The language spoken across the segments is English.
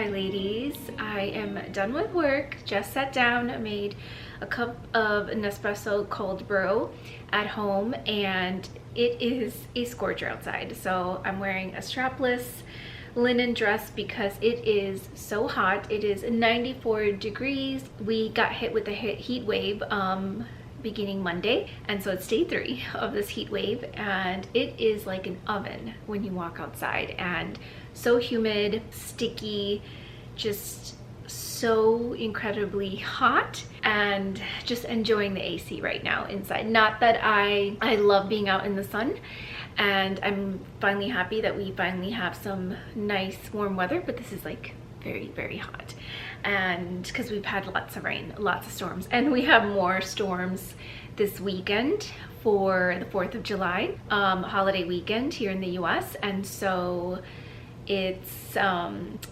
Hi ladies, I am done with work, just sat down, made a cup of Nespresso cold brew at home, and it is a scorcher outside. So I'm wearing a strapless linen dress because it is so hot. It is 94 degrees. We got hit with a heat wave beginning Monday, and so it's day 3 of this heat wave, and it is like an oven when you walk outside, and so humid, sticky, just so incredibly hot, and just enjoying the AC right now inside. Not that I love being out in the sun, and I'm finally happy that we finally have some nice warm weather, but this is like very hot, and because we've had lots of rain, lots of storms, and we have more storms this weekend for the 4th of July holiday weekend here in the US, and so it's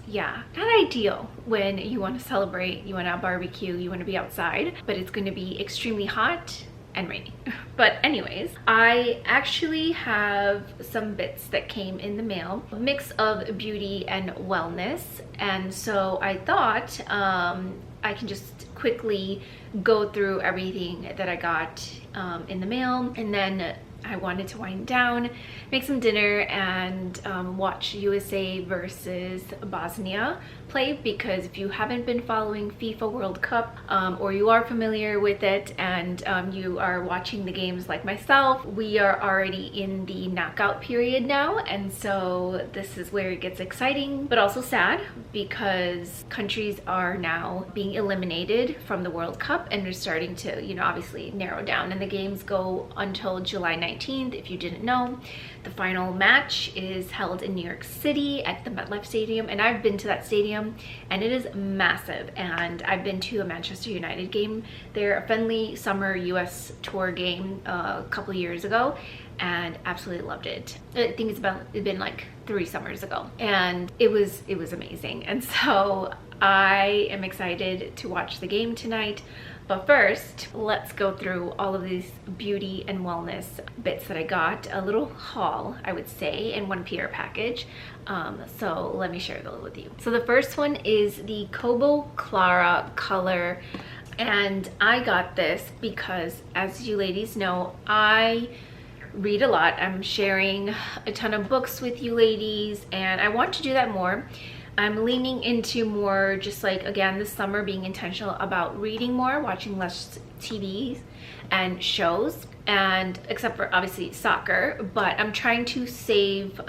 yeah, not ideal when you want to celebrate, you want to barbecue, you want to be outside, but it's going to be extremely hot and rainy. But anyways, I actually have some bits that came in the mail, a mix of beauty and wellness, and so I thought I can just quickly go through everything that I got in the mail, and then I wanted to wind down, make some dinner, and watch USA versus Bosnia play, because if you haven't been following FIFA World Cup, or you are familiar with it and you are watching the games like myself, we are already in the knockout period now, and so this is where it gets exciting but also sad, because countries are now being eliminated from the World Cup and they're starting to, you know, obviously narrow down, and the games go until July 19th. If you didn't know, the final match is held in New York City at the MetLife Stadium, and I've been to that stadium and it is massive, and I've been to a Manchester United game there, a friendly summer US tour game a couple years ago, and absolutely loved it. I think it's been like 3 summers ago, and it was amazing, and so I am excited to watch the game tonight. But first, let's go through all of these beauty and wellness bits that I got. A little haul, I would say, in one PR package. So let me share those with you. So the first one is the Cobo Clara color. And I got this because, as you ladies know, I read a lot. I'm sharing a ton of books with you ladies, and I want to do that more. I'm leaning into more just like, again, this summer, being intentional about reading more, watching less TV and shows, and except for obviously soccer, but I'm trying to save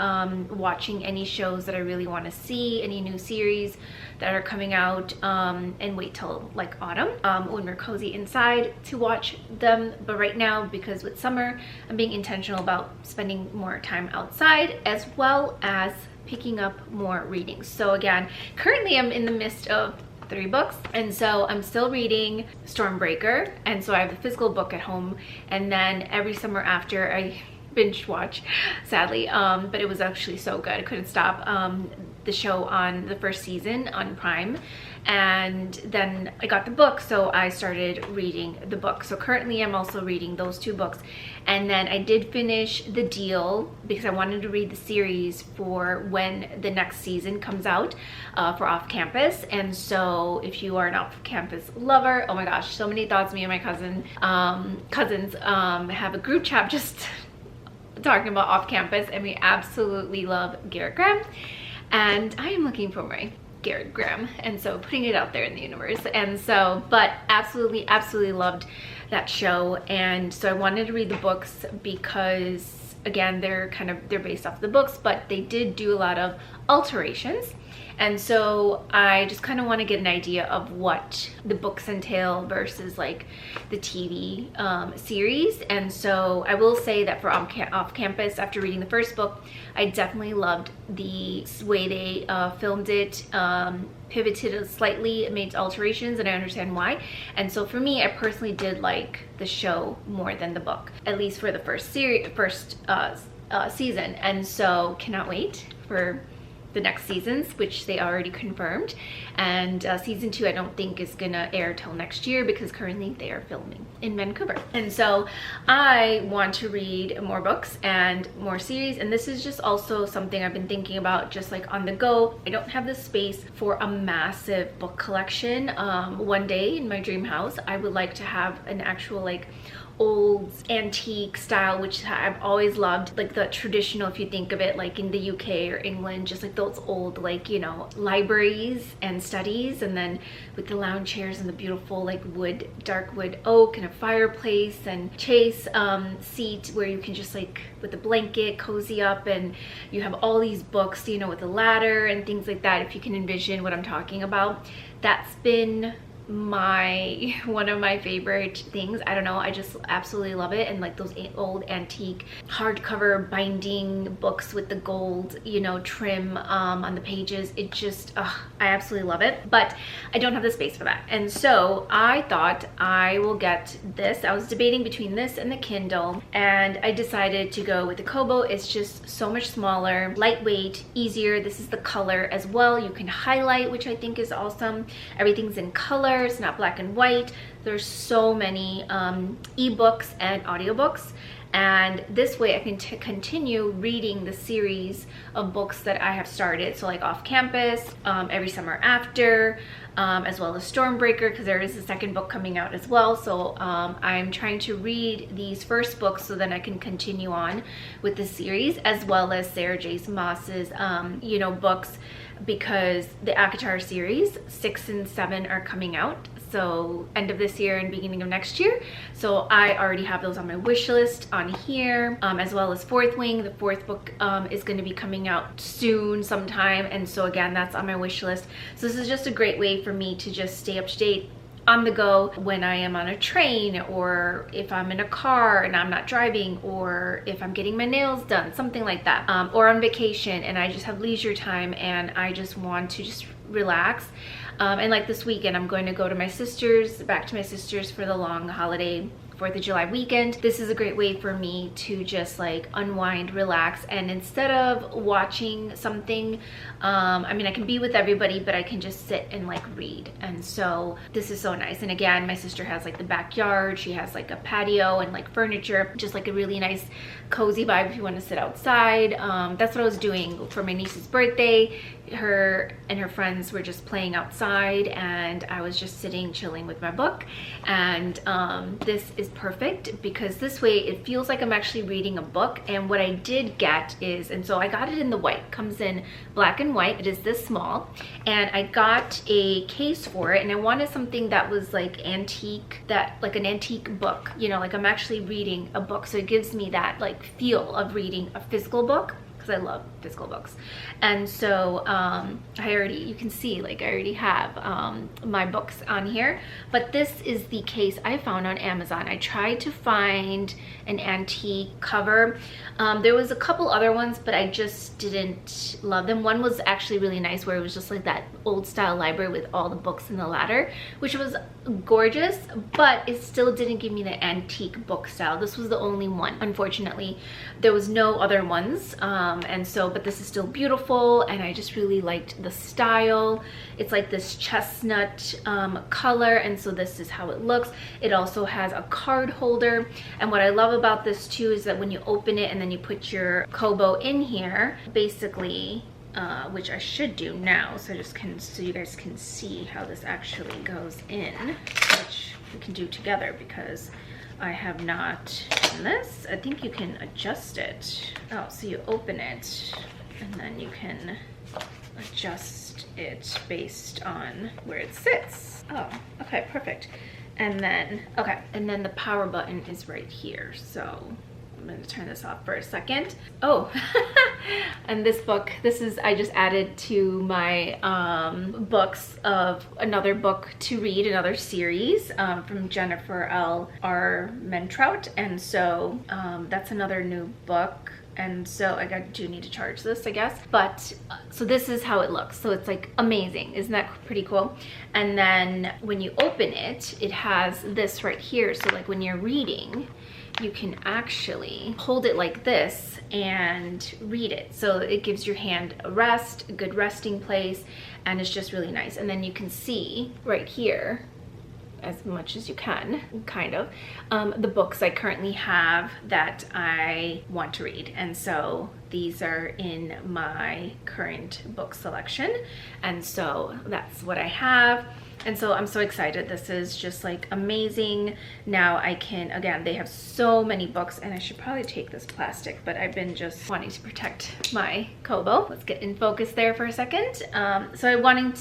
watching any shows that I really want to see, any new series that are coming out, and wait till like autumn when we're cozy inside to watch them. But right now, because with summer, I'm being intentional about spending more time outside, as well as picking up more reading. So again, currently I'm in the midst of 3 books, and so I'm still reading Stormbreaker, and so I have the physical book at home, and then every summer after I binge watch, sadly, but it was actually so good, I couldn't stop, the show on the first season on Prime, and then I got the book, so I started reading the book. So currently I'm also reading those 2 books, and then I did finish The Deal because I wanted to read the series for when the next season comes out for Off Campus. And so if you are an Off Campus lover, oh my gosh, so many thoughts. Me and my cousins have a group chat just talking about Off Campus, and we absolutely love Garrett Graham, and I am looking for my Garrett Graham, and so putting it out there in the universe. And so, but absolutely loved that show, and so I wanted to read the books because, again, they're based off the books, but they did do a lot of alterations, and so I just kind of want to get an idea of what the books entail versus like the TV series. And so I will say that for Off Campus, after reading the first book, I definitely loved the way they filmed it, pivoted slightly, made alterations, and I understand why. And so for me, I personally did like the show more than the book, at least for the first season, and so cannot wait for the next seasons, which they already confirmed. And season 2 I don't think is gonna air till next year because currently they are filming in Vancouver. And so I want to read more books and more series, and this is just also something I've been thinking about, just like on the go. I don't have the space for a massive book collection. One day in my dream house I would like to have an actual like old antique style, which I've always loved, like the traditional, if you think of it like in the UK or England, just like those old, like, you know, libraries and studies, and then with the lounge chairs and the beautiful like wood, dark wood oak, and a fireplace and chase seat where you can just like with a blanket cozy up, and you have all these books, you know, with a ladder and things like that. If you can envision what I'm talking about, that's been one of my favorite things. I don't know, I just absolutely love it. And like those old antique hardcover binding books with the gold, you know, trim on the pages, it just I absolutely love it. But I don't have the space for that, and so I thought I will get this. I was debating between this and the Kindle, and I decided to go with the Kobo. It's just so much smaller, lightweight, easier. This is the color as well. You can highlight, which I think is awesome. Everything's in color, it's not black and white. There's so many ebooks and audiobooks, and this way I can continue reading the series of books that I have started. So like Off Campus, Every Summer After, as well as Stormbreaker, because there is a second book coming out as well. So I'm trying to read these first books so then I can continue on with the series, as well as Sarah J. Maas's you know, books, because the ACOTAR series 6 and 7 are coming out, so end of this year and beginning of next year. So I already have those on my wish list on here, as well as Fourth Wing. The fourth book is going to be coming out soon sometime, and so again, that's on my wish list. So this is just a great way for me to just stay up to date on the go when I am on a train, or if I'm in a car and I'm not driving, or if I'm getting my nails done, something like that, or on vacation and I just have leisure time and I just want to just relax. And like this weekend, I'm going to go to back to my sister's for the long holiday 4th of July weekend. This is a great way for me to just like unwind, relax, and instead of watching something, I mean, I can be with everybody, but I can just sit and like read. And so this is so nice. And again, my sister has like the backyard, she has like a patio and like furniture, just like a really nice cozy vibe if you want to sit outside. That's what I was doing for my niece's birthday. Her and her friends were just playing outside, and I was just sitting chilling with my book. And this is perfect because this way it feels like I'm actually reading a book. And what I did get is, and so I got it in the white, comes in black and white. It is this small, and I got a case for it, and I wanted something that was like antique, that like an antique book, you know, like I'm actually reading a book, so it gives me that like feel of reading a physical book, because I love physical books. And so you can see like I already have my books on here, but this is the case I found on Amazon. I tried to find an antique cover. There was a couple other ones, but I just didn't love them. One was actually really nice, where it was just like that old style library with all the books in the ladder, which was gorgeous, but it still didn't give me the antique book style. This was the only one, unfortunately. There was no other ones, and so, but this is still beautiful, and I just really liked the style. It's like this chestnut color, and so this is how it looks. It also has a card holder, and what I love about this too is that when you open it and then you put your Kobo in here, basically, which I should do now, so you guys can see how this actually goes in, which we can do together because I have not done this. I think you can adjust it. Oh, so you open it and then you can adjust it based on where it sits. Oh, okay, perfect. And then, okay, and then the power button is right here. So I'm going to turn this off for a second. Oh, and this book, I just added to my books of another book to read, another series from Jennifer L. R. Mentrout. And so that's another new book. And so I do need to charge this, I guess. But so this is how it looks. So it's like amazing. Isn't that pretty cool? And then when you open it, it has this right here. So like when you're reading, you can actually hold it like this and read it. So it gives your hand a rest, a good resting place, and it's just really nice. And then you can see right here, as much as you can, kind of, the books I currently have that I want to read. And so these are in my current book selection. And so that's what I have. And so I'm so excited. This is just like amazing. Now I can, again, they have so many books, and I should probably take this plastic, but I've been just wanting to protect my Kobo. Let's get in focus there for a second. So I wanted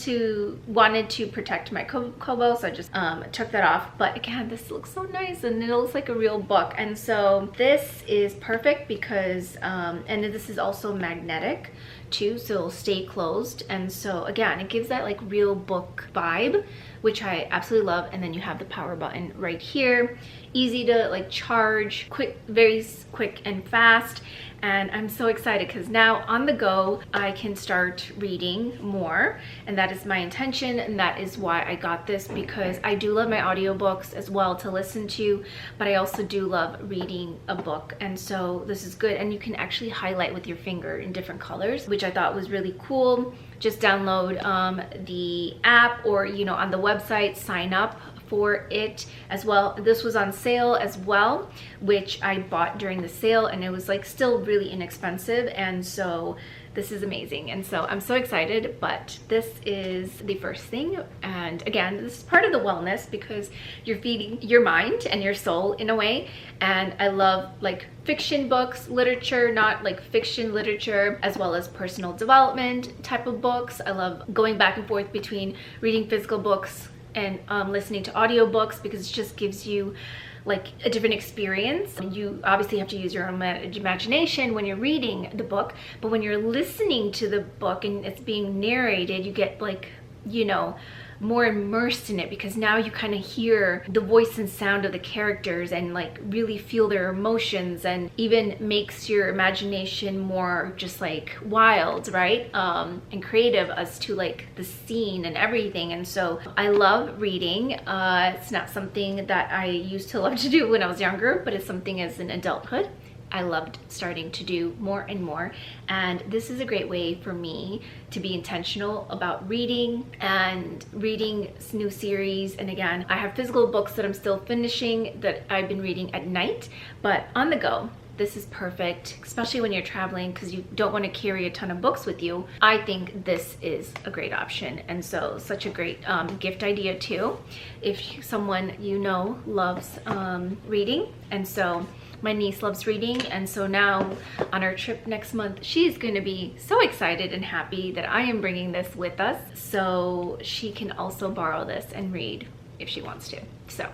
to protect my Kobo, so I just took that off. But again, this looks so nice, and it looks like a real book. And so this is perfect because, and this is also magnetic too, so it'll stay closed. And so again, it gives that like real book vibe, which I absolutely love. And then you have the power button right here, easy to like charge, quick, very quick and fast. And I'm so excited because now on the go I can start reading more, and that is my intention, and that is why I got this, because I do love my audiobooks as well to listen to, but I also do love reading a book. And so this is good, and you can actually highlight with your finger in different colors, which I thought was really cool. Just download the app, or on the website, sign up for it as well. This was on sale as well, which I bought during the sale, and it was like still really inexpensive. And so this is amazing, and so I'm so excited. But this is the first thing, and again, this is part of the wellness because you're feeding your mind and your soul in a way. And I love like fiction books, literature, not like fiction literature, as well as personal development type of books. I love going back and forth between reading physical books and listening to audiobooks, because it just gives you like a different experience. You obviously have to use your own imagination when you're reading the book, but when you're listening to the book and it's being narrated, you get like, more immersed in it, because now you kind of hear the voice and sound of the characters and like really feel their emotions, and even makes your imagination more just like wild, right? And creative as to like the scene and everything. And so I love reading. It's not something that I used to love to do when I was younger, but it's something as an adulthood I loved starting to do more and more. And this is a great way for me to be intentional about reading and reading new series. And again, I have physical books that I'm still finishing that I've been reading at night, but on the go, this is perfect, especially when you're traveling, because you don't want to carry a ton of books with you. I think this is a great option, and so such a great gift idea too, if someone loves reading. And so my niece loves reading, and so now on our trip next month, she's going to be so excited and happy that I am bringing this with us, so she can also borrow this and read if she wants to. So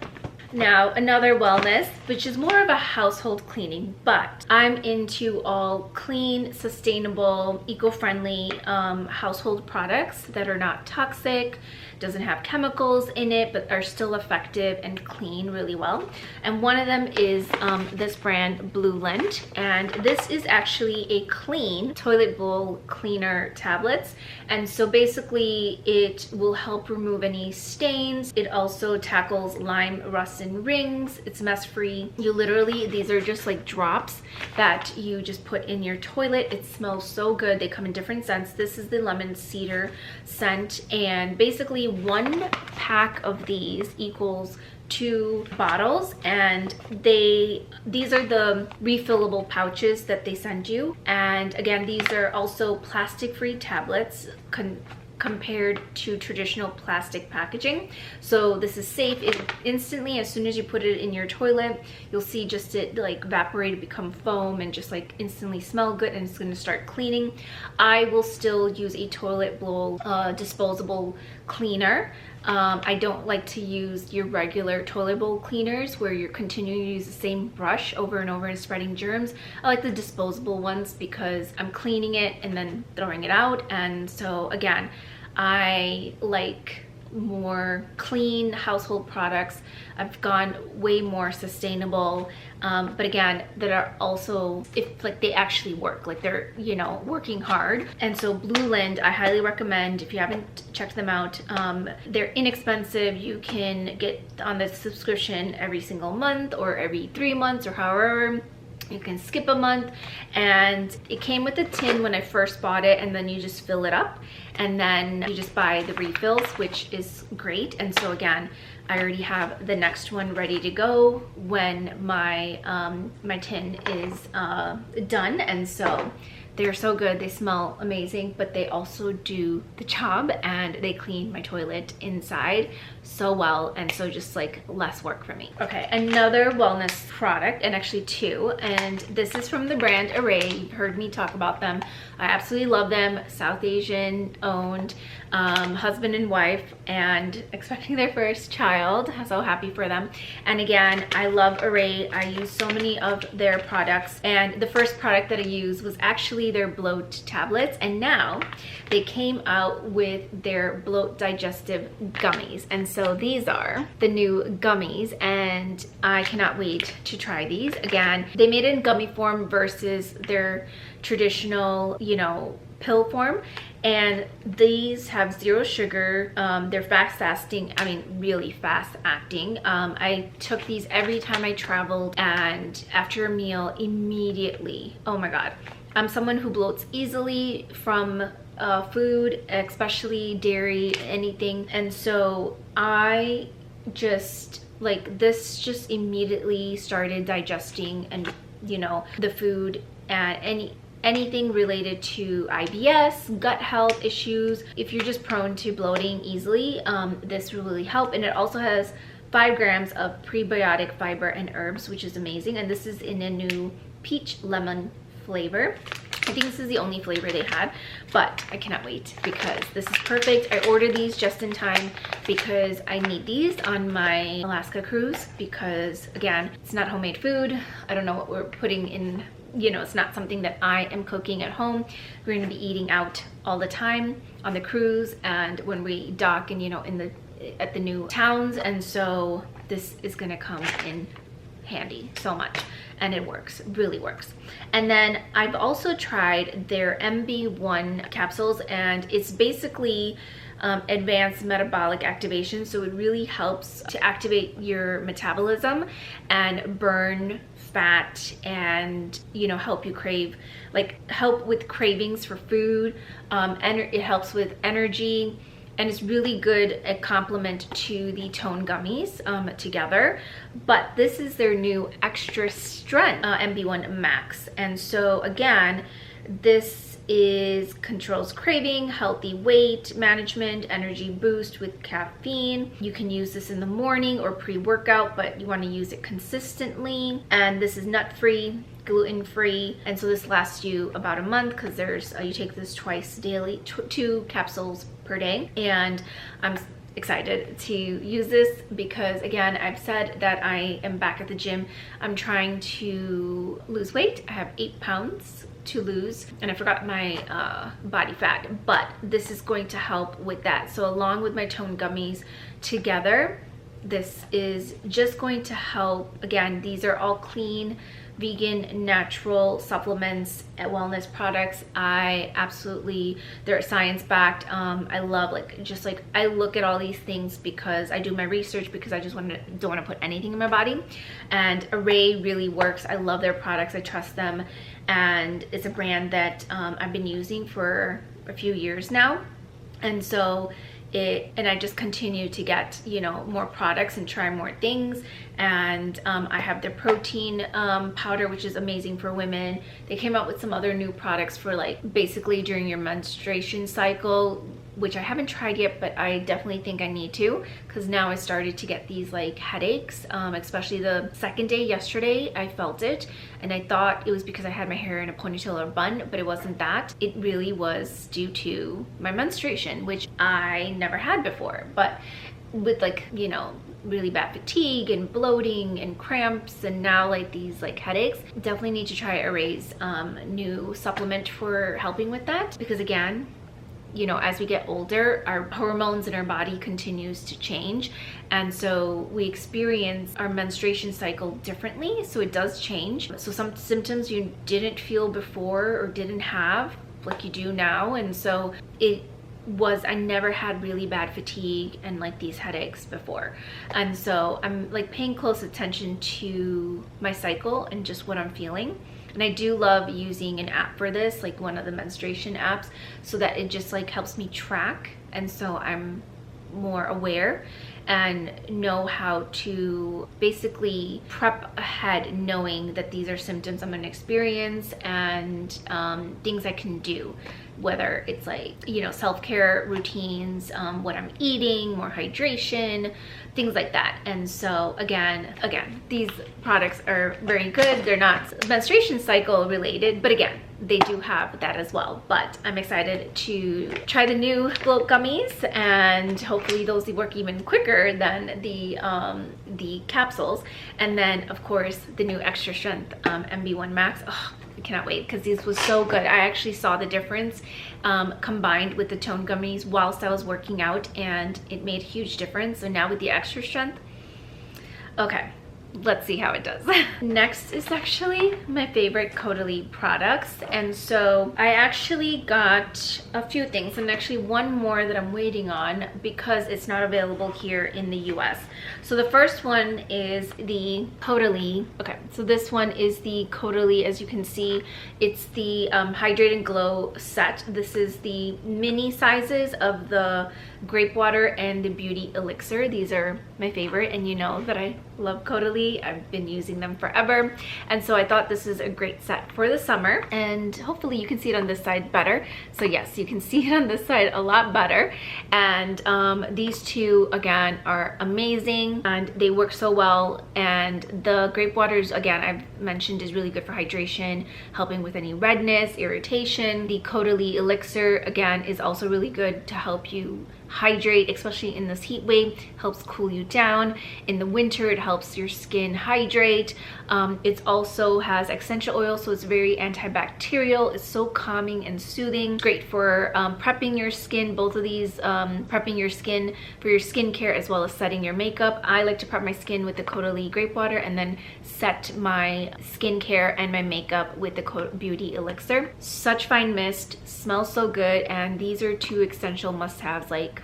now another wellness, which is more of a household cleaning, but I'm into all clean, sustainable, eco-friendly household products that are not toxic, doesn't have chemicals in it, but are still effective and clean really well. And one of them is this brand, Blue Lint, and this is actually a clean toilet bowl cleaner tablets. And so basically it will help remove any stains. It also tackles lime, rust, and rings. It's mess free. These are just like drops that you just put in your toilet. It smells so good. They come in different scents. This is the lemon cedar scent, and basically one pack of these equals 2 bottles, and these are the refillable pouches that they send you. And again, these are also plastic free tablets compared to traditional plastic packaging. So this is safe. It instantly, as soon as you put it in your toilet, you'll see just it like evaporate, become foam, and just like instantly smell good, and it's going to start cleaning. I will still use a toilet bowl disposable cleaner. I don't like to use your regular toilet bowl cleaners where you're continuing to use the same brush over and over and spreading germs. I like the disposable ones because I'm cleaning it and then throwing it out. And so again, I like more clean household products. I've gone way more sustainable, but again, that are also, if like they actually work, like they're, you know, working hard. And so Blueland, I highly recommend if you haven't checked them out. They're inexpensive. You can get on the subscription every single month or every 3 months or however. You can skip a month, and it came with a tin when I first bought it, and then you just fill it up and then you just buy the refills, which is great. And so again, I already have the next one ready to go when my my tin is done. And so they're so good. They smell amazing, but they also do the job, and they clean my toilet inside so well, and so just like less work for me. Okay, another wellness product, and actually two, and this is from the brand Array. You've heard me talk about them. I absolutely love them. South Asian owned, husband and wife, and expecting their first child. So happy for them. And again, I love Array. I use so many of their products, and the first product that I used was actually their bloat tablets, and now they came out with their bloat digestive gummies. And so these are the new gummies, and I cannot wait to try these. Again, they made it in gummy form versus their traditional, you know, pill form, and these have 0 sugar. They're fast acting, I mean really fast acting. I took these every time I traveled, and after a meal immediately, oh my god, I'm someone who bloats easily from food, especially dairy, anything. And so I just like this just immediately started digesting, and you know, the food and anything related to IBS, gut health issues. If you're just prone to bloating easily, this will really help. And it also has 5 grams of prebiotic fiber and herbs, which is amazing. And this is in a new peach lemon flavor. I think this is the only flavor they had, but I cannot wait because this is perfect. I ordered these just in time because I need these on my Alaska cruise, because again, it's not homemade food. I don't know what we're putting in, you know, it's not something that I am cooking at home. We're going to be eating out all the time on the cruise and when we dock and, you know, at the new towns. And so this is going to come in handy so much, and it works, really works. And then I've also tried their MB1 capsules, and it's basically advanced metabolic activation. So it really helps to activate your metabolism and burn fat, and you know, help you crave, like help with cravings for food, and it helps with energy. And it's really good a complement to the Tone gummies together. But this is their new extra strength MB1 Max. And so again, this controls craving, healthy weight management, energy boost with caffeine. You can use this in the morning or pre-workout, but you want to use it consistently. And this is nut-free, gluten-free, and so this lasts you about a month, because there's you take this twice daily, 2 capsules per day. And I'm excited to use this because again, I've said that I am back at the gym. I'm trying to lose weight. I have 8 pounds to lose, and I forgot my body fat, but this is going to help with that. So along with my Tone gummies together, this is just going to help. Again, these are all clean, vegan, natural supplements and wellness products. I absolutely, they're science backed. I love, like, just like, I look at all these things because I do my research, because I just don't want to put anything in my body. And Array really works. I love their products. I trust them, and it's a brand that I've been using for a few years now. And so and I just continue to get, you know, more products and try more things. And I have their protein powder, which is amazing for women. They came out with some other new products for, like, basically during your menstruation cycle, which I haven't tried yet, but I definitely think I need to, because now I started to get these like headaches, especially the second day. Yesterday I felt it, and I thought it was because I had my hair in a ponytail or bun, but it wasn't that. It really was due to my menstruation, which I never had before. But with, like, you know, really bad fatigue and bloating and cramps, and now like these like headaches, definitely need to try Array's new supplement for helping with that, because again, you know, as we get older, our hormones in our body continues to change, and so we experience our menstruation cycle differently, so it does change. So some symptoms you didn't feel before or didn't have, like you do now. And so I never had really bad fatigue and like these headaches before, and so I'm like paying close attention to my cycle and just what I'm feeling. And I do love using an app for this, like one of the menstruation apps, so that it just like helps me track, and so I'm more aware and know how to basically prep ahead, knowing that these are symptoms I'm going to experience, and things I can do, whether it's like, you know, self-care routines, what I'm eating, more hydration, things like that. And so again, these products are very good. They're not menstruation cycle related, but again, they do have that as well. But I'm excited to try the new glow gummies, and hopefully those work even quicker than the capsules. And then of course the new extra strength MB1 Max. Oh, I cannot wait, because these was so good. I actually saw the difference combined with the tone gummies whilst I was working out, and it made a huge difference. So now with the extra strength, okay, let's see how it does. Next is actually my favorite Caudalie products, and so I actually got a few things, and actually one more that I'm waiting on because it's not available here in the US. So the first one is the Caudalie. Okay, so this one is the Caudalie. As you can see, it's the Hydrate and Glow set. This is the mini sizes of the grape water and the beauty elixir. These are my favorite, and you know that I love Caudalie. I've been using them forever, and so I thought this is a great set for the summer. And hopefully you can see it on this side better. So yes, you can see it on this side a lot better. And these two again are amazing, and they work so well. And the grape waters, again, I've mentioned, is really good for hydration, helping with any redness, irritation. The Caudalie elixir again is also really good to help you hydrate, especially in this heat wave. Helps cool you down. In the winter, it helps your skin hydrate. It also has essential oil, so it's very antibacterial. It's so calming and soothing. Great for prepping your skin. Both of these, prepping your skin for your skincare as well as setting your makeup. I like to prep my skin with the Caudalie grape water and then set my skincare and my makeup with the beauty elixir. Such fine mist, smells so good, and these are two essential must-haves, like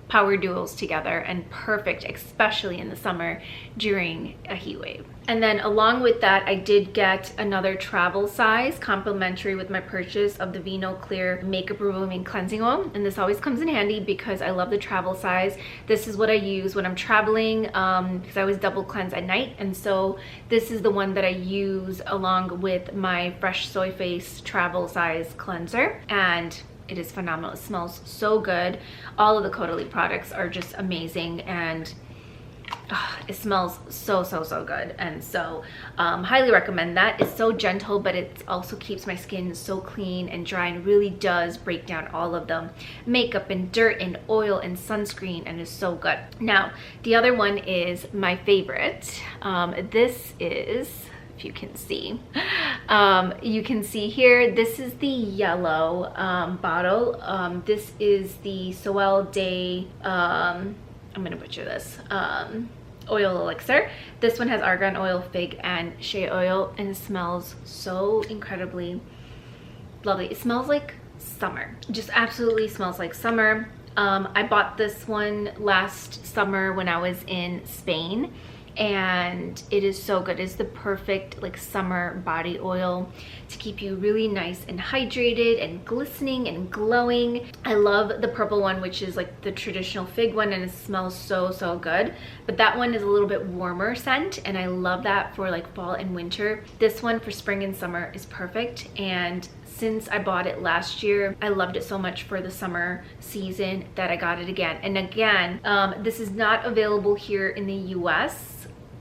power duos together, and perfect, especially in the summer during a heat wave. And then along with that, I did get another travel size complimentary with my purchase of the Vino Clear Makeup Removing Cleansing Oil. And this always comes in handy because I love the travel size. This is what I use when I'm traveling, because I always double cleanse at night. And so this is the one that I use along with my Fresh Soy Face travel size cleanser. And it is phenomenal. It smells so good. All of the Caudalie products are just amazing, and it smells so good. And so highly recommend that. It's so gentle, but it also keeps my skin so clean and dry, and really does break down all of the makeup and dirt and oil and sunscreen, and is so good. Now the other one is my favorite. This is, if you can see, you can see here, this is the yellow bottle. This is the Soel Day, I'm gonna butcher this, oil elixir. This one has argan oil, fig, and shea oil, and it smells so incredibly lovely. It smells like summer. Just absolutely smells like summer. I bought this one last summer when I was in Spain, and it is so good. It's the perfect like summer body oil to keep you really nice and hydrated and glistening and glowing. I love the purple one, which is like the traditional fig one, and it smells so good. But that one is a little bit warmer scent, and I love that for like fall and winter. This one for spring and summer is perfect, and since I bought it last year, I loved it so much for the summer season that I got it again. And again, this is not available here in the US.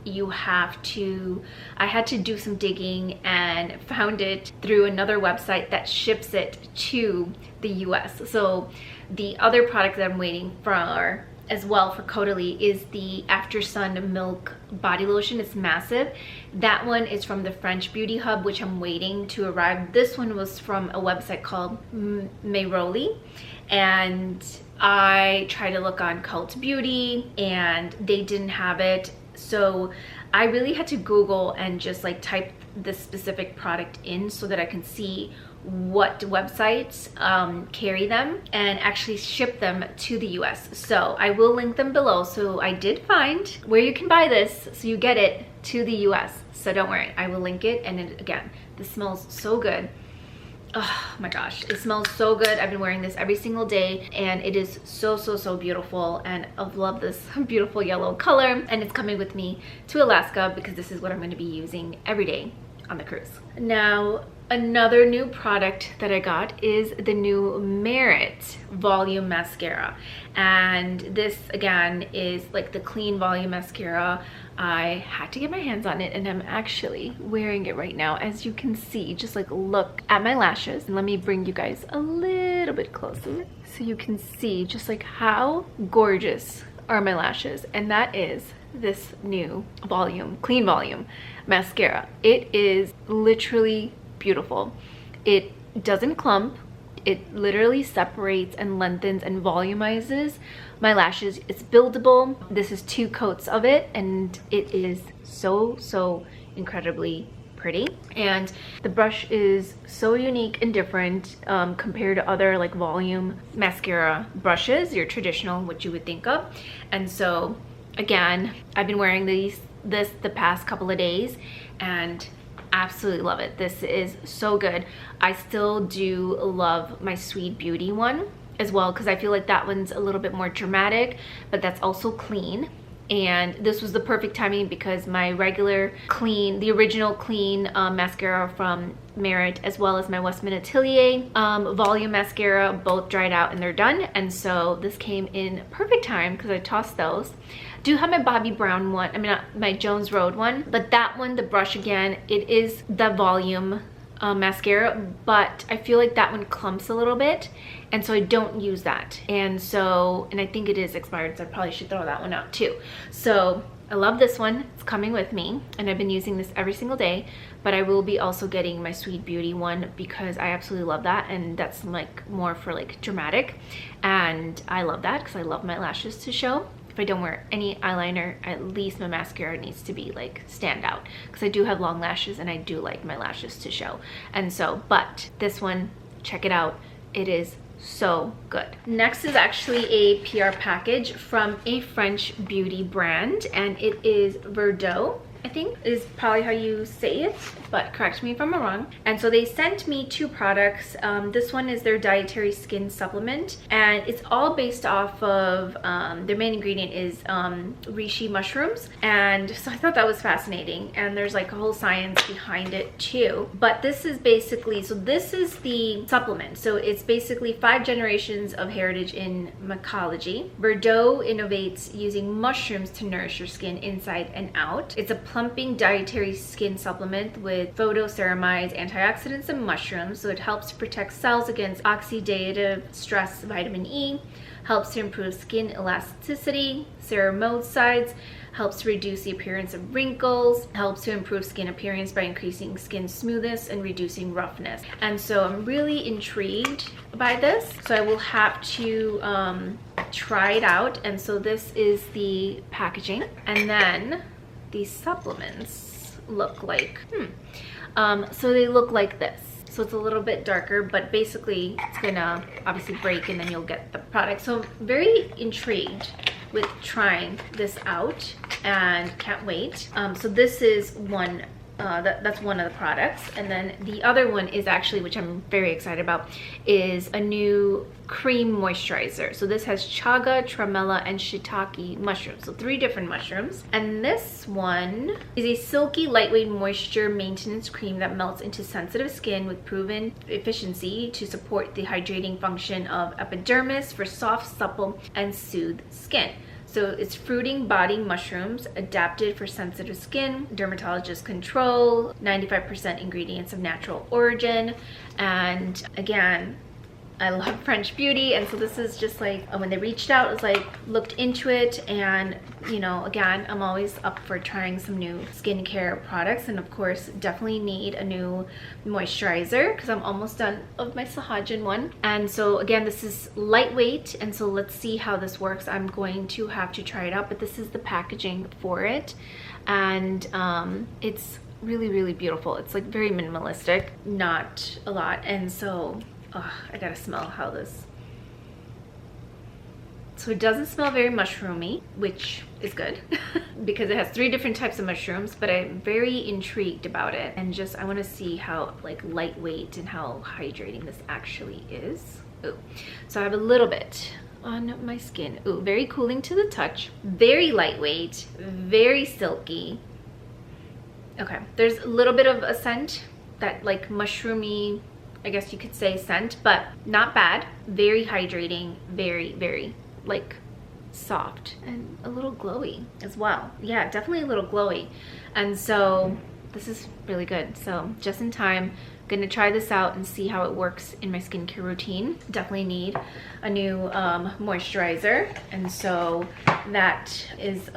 You have to, I had to do some digging and found it through another website that ships it to the US. So the other product that I'm waiting for as well for Caudalie is the After Sun Milk Body Lotion. It's massive. That one is from the French Beauty Hub, which I'm waiting to arrive. This one was from a website called Mayroli, and I tried to look on Cult Beauty and they didn't have it. So I really had to Google and just like type this specific product in so that I can see what websites carry them and actually ship them to the US. So I will link them below. So I did find where you can buy this so you get it to the US. So don't worry, I will link it. And again, this smells so good. Oh my gosh, it smells so good. I've been wearing this every single day and it is so beautiful, and I love this beautiful yellow color, and it's coming with me to Alaska because this is what I'm going to be using every day on the cruise. Now, another new product that I got is the new Merit Volume Mascara, and this again is like the clean volume mascara. I had to get my hands on it and I'm actually wearing it right now. As you can see, just like look at my lashes, and let me bring you guys a little bit closer so you can see just like how gorgeous are my lashes. And that is this new clean volume mascara. It is literally beautiful. It doesn't clump. It literally separates and lengthens and volumizes my lashes. It's buildable. This is 2 coats of it and it is so incredibly pretty. And the brush is so unique and different compared to other like volume mascara brushes, your traditional, what you would think of. And so again, I've been wearing this the past couple of days and absolutely love it. This is so good. I still do love my Sweet Beauty one as well because I feel like that one's a little bit more dramatic, but that's also clean. And this was the perfect timing because my regular clean, the original clean mascara from Merit, as well as my Westman Atelier volume mascara, both dried out and they're done. And so this came in perfect time because I tossed those. Do have my Bobbi Brown one, I mean not my Jones Road one, but that one, the brush again, it is the volume mascara, but I feel like that one clumps a little bit, and so I don't use that. And I think it is expired, so I probably should throw that one out too. So I love this one. It's coming with me and I've been using this every single day, but I will be also getting my Sweet Beauty one because I absolutely love that, and that's like more for like dramatic, and I love that because I love my lashes to show. If I don't wear any eyeliner, at least my mascara needs to be like stand out because I do have long lashes and I do like my lashes to show. And so, but this one, check it out. It is so good. Next is actually a PR package from a French beauty brand, and it is Verdot, I think is probably how you say it, but correct me if I'm wrong. And so they sent me 2 products. This one is their dietary skin supplement, and it's all based off of their main ingredient is reishi mushrooms, and so I thought that was fascinating, and there's like a whole science behind it too. But this is basically, so this is the supplement, so it's basically 5 generations of heritage in mycology. Verdot innovates using mushrooms to nourish your skin inside and out. It's a plumping dietary skin supplement with phytoceramides, antioxidants, and mushrooms, so it helps protect cells against oxidative stress. Vitamin E helps to improve skin elasticity. Ceramosides helps to reduce the appearance of wrinkles, helps to improve skin appearance by increasing skin smoothness and reducing roughness. And so I'm really intrigued by this, so I will have to try it out. And so this is the packaging, and then these supplements look like so they look like this. So it's a little bit darker, but basically it's gonna obviously break and then you'll get the product. So I'm very intrigued with trying this out and can't wait. So this is one, that's one of the products. And then the other one is actually, which I'm very excited about, is a new cream moisturizer. So this has chaga, tremella, and shiitake mushrooms. So 3 different mushrooms. And this one is a silky, lightweight moisture maintenance cream that melts into sensitive skin with proven efficiency to support the hydrating function of epidermis for soft, supple, and soothed skin. So it's fruiting body mushrooms adapted for sensitive skin, dermatologist control, 95% ingredients of natural origin. And again, I love French Beauty, and so this is just like when they reached out, it was like looked into it, and you know, again, I'm always up for trying some new skincare products, and of course definitely need a new moisturizer because I'm almost done of my Sahajan one. And so again, this is lightweight, and so let's see how this works. I'm going to have to try it out, but this is the packaging for it, and it's really beautiful. It's like very minimalistic, not a lot, and so I gotta smell how this. So it doesn't smell very mushroomy, which is good because it has 3 different types of mushrooms, but I'm very intrigued about it, and just I want to see how like lightweight and how hydrating this actually is. Ooh. So I have a little bit on my skin. Ooh, very cooling to the touch, very lightweight, very silky. Okay, there's a little bit of a scent, that like mushroomy, I guess you could say, scent, but not bad. Very hydrating, very like soft, and a little glowy as well. Yeah, definitely a little glowy. And so this is really good. So just in time, I'm gonna try this out and see how it works in my skincare routine. Definitely need a new moisturizer, and so that is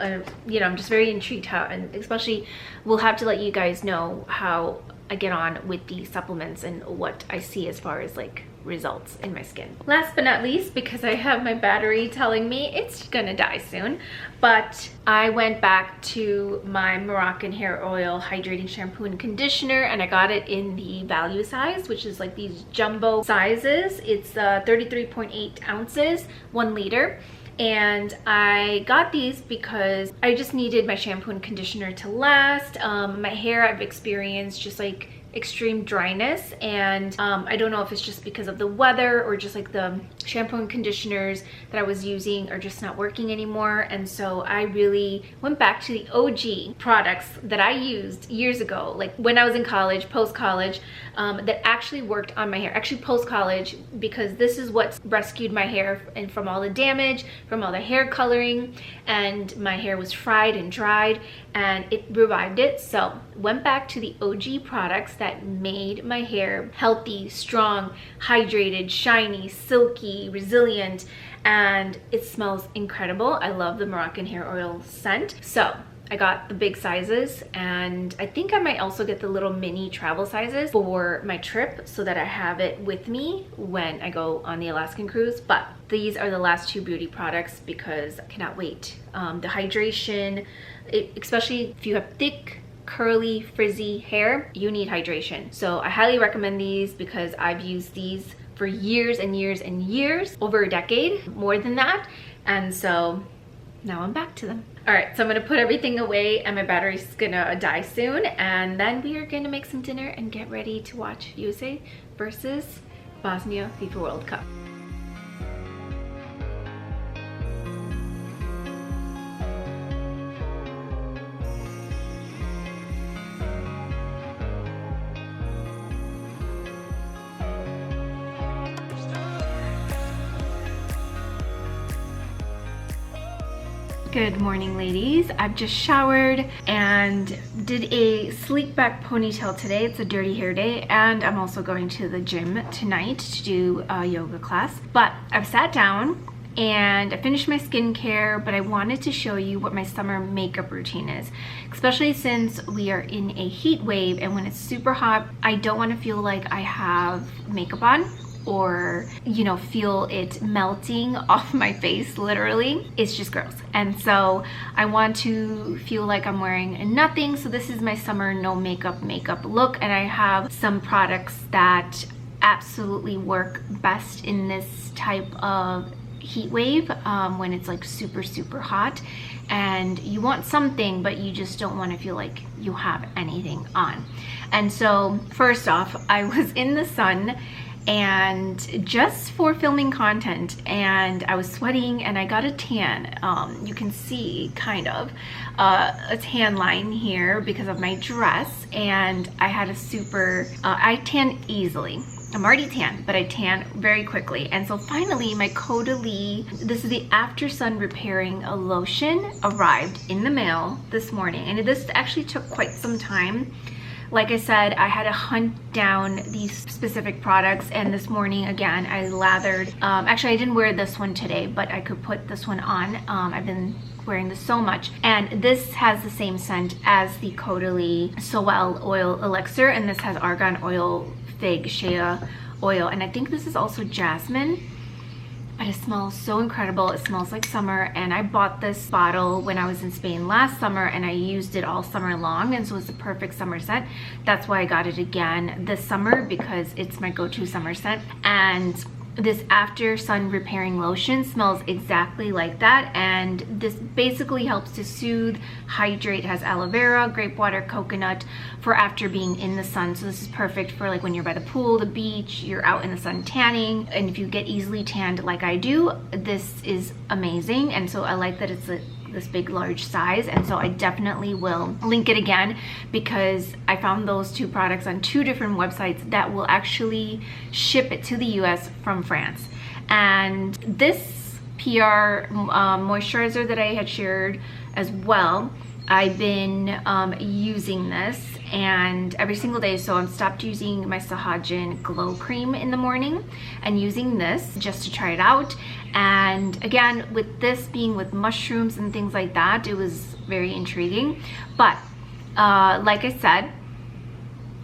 you know, I'm just very intrigued how, and especially we'll have to let you guys know how I get on with the supplements and what I see as far as like results in my skin. Last but not least, because I have my battery telling me it's gonna die soon, but I went back to my Moroccan hair oil hydrating shampoo and conditioner, and I got it in the value size, which is like these jumbo sizes. It's 33.8 ounces, 1 liter. And I got these because I just needed my shampoo and conditioner to last. My hair, I've experienced just like extreme dryness, and I don't know if it's just because of the weather or just like the shampoo and conditioners that I was using are just not working anymore. And so I really went back to the OG products that I used years ago, like when I was in college, post-college, that actually worked on my hair, actually post-college, because this is what rescued my hair and from all the damage, from all the hair coloring, and my hair was fried and dried, and it revived it. So went back to the OG products that made my hair healthy, strong, hydrated, shiny, silky, resilient, and it smells incredible. I love the Moroccan hair oil scent. So I got the big sizes, and I think I might also get the little mini travel sizes for my trip so that I have it with me when I go on the Alaskan cruise. But these are the last 2 beauty products because I cannot wait. The hydration, especially if you have thick, curly, frizzy hair, you need hydration. So I highly recommend these because I've used these for years and years and years, over a decade, more than that. And so now I'm back to them. All right, so I'm gonna put everything away, and my battery's gonna die soon, and then we are gonna make some dinner and get ready to watch USA versus Bosnia FIFA World Cup. Good morning, ladies. I've just showered and did a sleek back ponytail today. It's a dirty hair day, and I'm also going to the gym tonight to do a yoga class. But I've sat down and I finished my skincare, but I wanted to show you what my summer makeup routine is, especially since we are in a heat wave, and when it's super hot, I don't want to feel like I have makeup on, or you know, feel it melting off my face. Literally, it's just gross. And so I want to feel like I'm wearing nothing. So this is my summer no makeup look, and I have some products that absolutely work best in this type of heat wave, when it's like super hot and you want something but you just don't want to feel like you have anything on. And so first off, I was in the sun and just for filming content, and I was sweating and I got a tan. You can see kind of a tan line here because of my dress, and I had a super I tan easily. I'm already tan, but I tan very quickly. And so finally my Caudalie, this is the After Sun Repairing Lotion, arrived in the mail this morning, and this actually took quite some time. Like I said, I had to hunt down these specific products, and this morning again I lathered, actually I didn't wear this one today, but I could put this one on. I've been wearing this so much, and this has the same scent as the Caudalie Soel Oil Elixir, and this has argan oil, fig, shea oil, and I think this is also jasmine. But it smells so incredible. It smells like summer, and I bought this bottle when I was in Spain last summer, and I used it all summer long, and so it's the perfect summer scent. That's why I got it again this summer, because it's my go-to summer scent. And this after sun repairing lotion smells exactly like that, and this basically helps to soothe, hydrate. It has aloe vera, grape water, coconut for after being in the sun. So this is perfect for like when you're by the pool, the beach, you're out in the sun tanning, and if you get easily tanned like I do, this is amazing. And so I like that it's this big large size, and so I definitely will link it again, because I found those two products on two different websites that will actually ship it to the US from France. And this PR moisturizer that I had shared as well, I've been using this and every single day. So I've stopped using my Sahajan Glow Cream in the morning and using this just to try it out. And again, with this being with mushrooms and things like that, it was very intriguing. But like I said,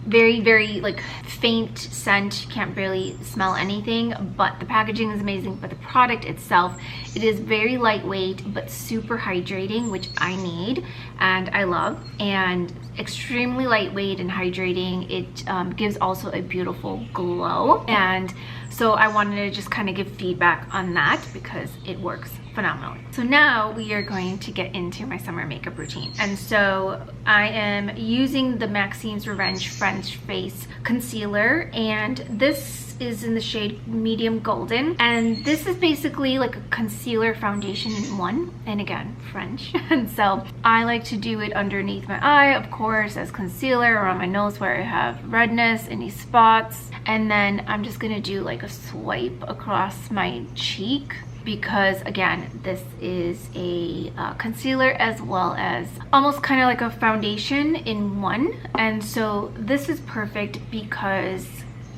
very like faint scent, can't barely smell anything, but the packaging is amazing. But the product itself, it is very lightweight but super hydrating, which I need and I love, and extremely lightweight and hydrating. It gives also a beautiful glow, and so I wanted to just kind of give feedback on that because it works phenomenally. So now we are going to get into my summer makeup routine. And so I am using the Maxine's Revenge French Face Concealer, and this is in the shade Medium Golden. And this is basically like a concealer foundation in one, and again, French. And so I like to do it underneath my eye, of course, as concealer, around my nose where I have redness, any spots. And then I'm just gonna do like a swipe across my cheek, because again, this is a concealer as well as almost kind of like a foundation in one. And so this is perfect because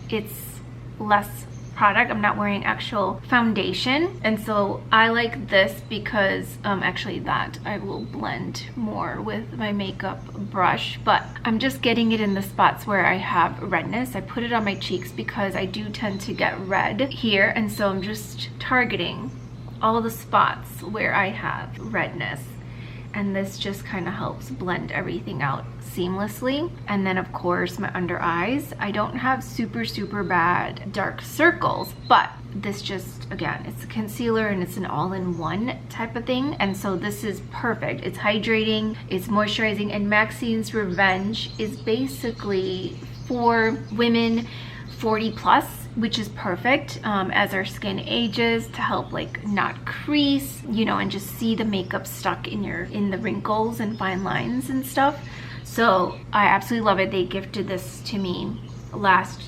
it's less product. I'm not wearing actual foundation, and so I like this because actually that I will blend more with my makeup brush, but I'm just getting it in the spots where I have redness. I put it on my cheeks because I do tend to get red here, and so I'm just targeting all the spots where I have redness, and this just kind of helps blend everything out seamlessly. And then of course my under eyes, I don't have super bad dark circles, but this just, again, it's a concealer and it's an all-in-one type of thing, and so this is perfect. It's hydrating, it's moisturizing, and Maxine's Revenge is basically for women 40 plus, which is perfect as our skin ages, to help like not crease, you know, and just see the makeup stuck in the wrinkles and fine lines and stuff. So I absolutely love it. They gifted this to me last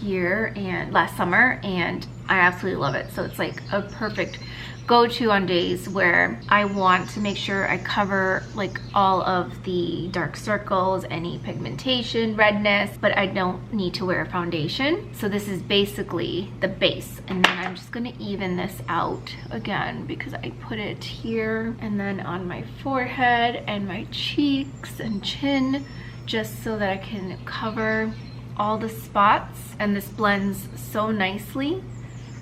summer, and I absolutely love it. So it's like a perfect go-to on days where I want to make sure I cover like all of the dark circles, any pigmentation, redness, but I don't need to wear a foundation. So this is basically the base, and then I'm just gonna even this out again because I put it here and then on my forehead and my cheeks and chin, just so that I can cover all the spots, and this blends so nicely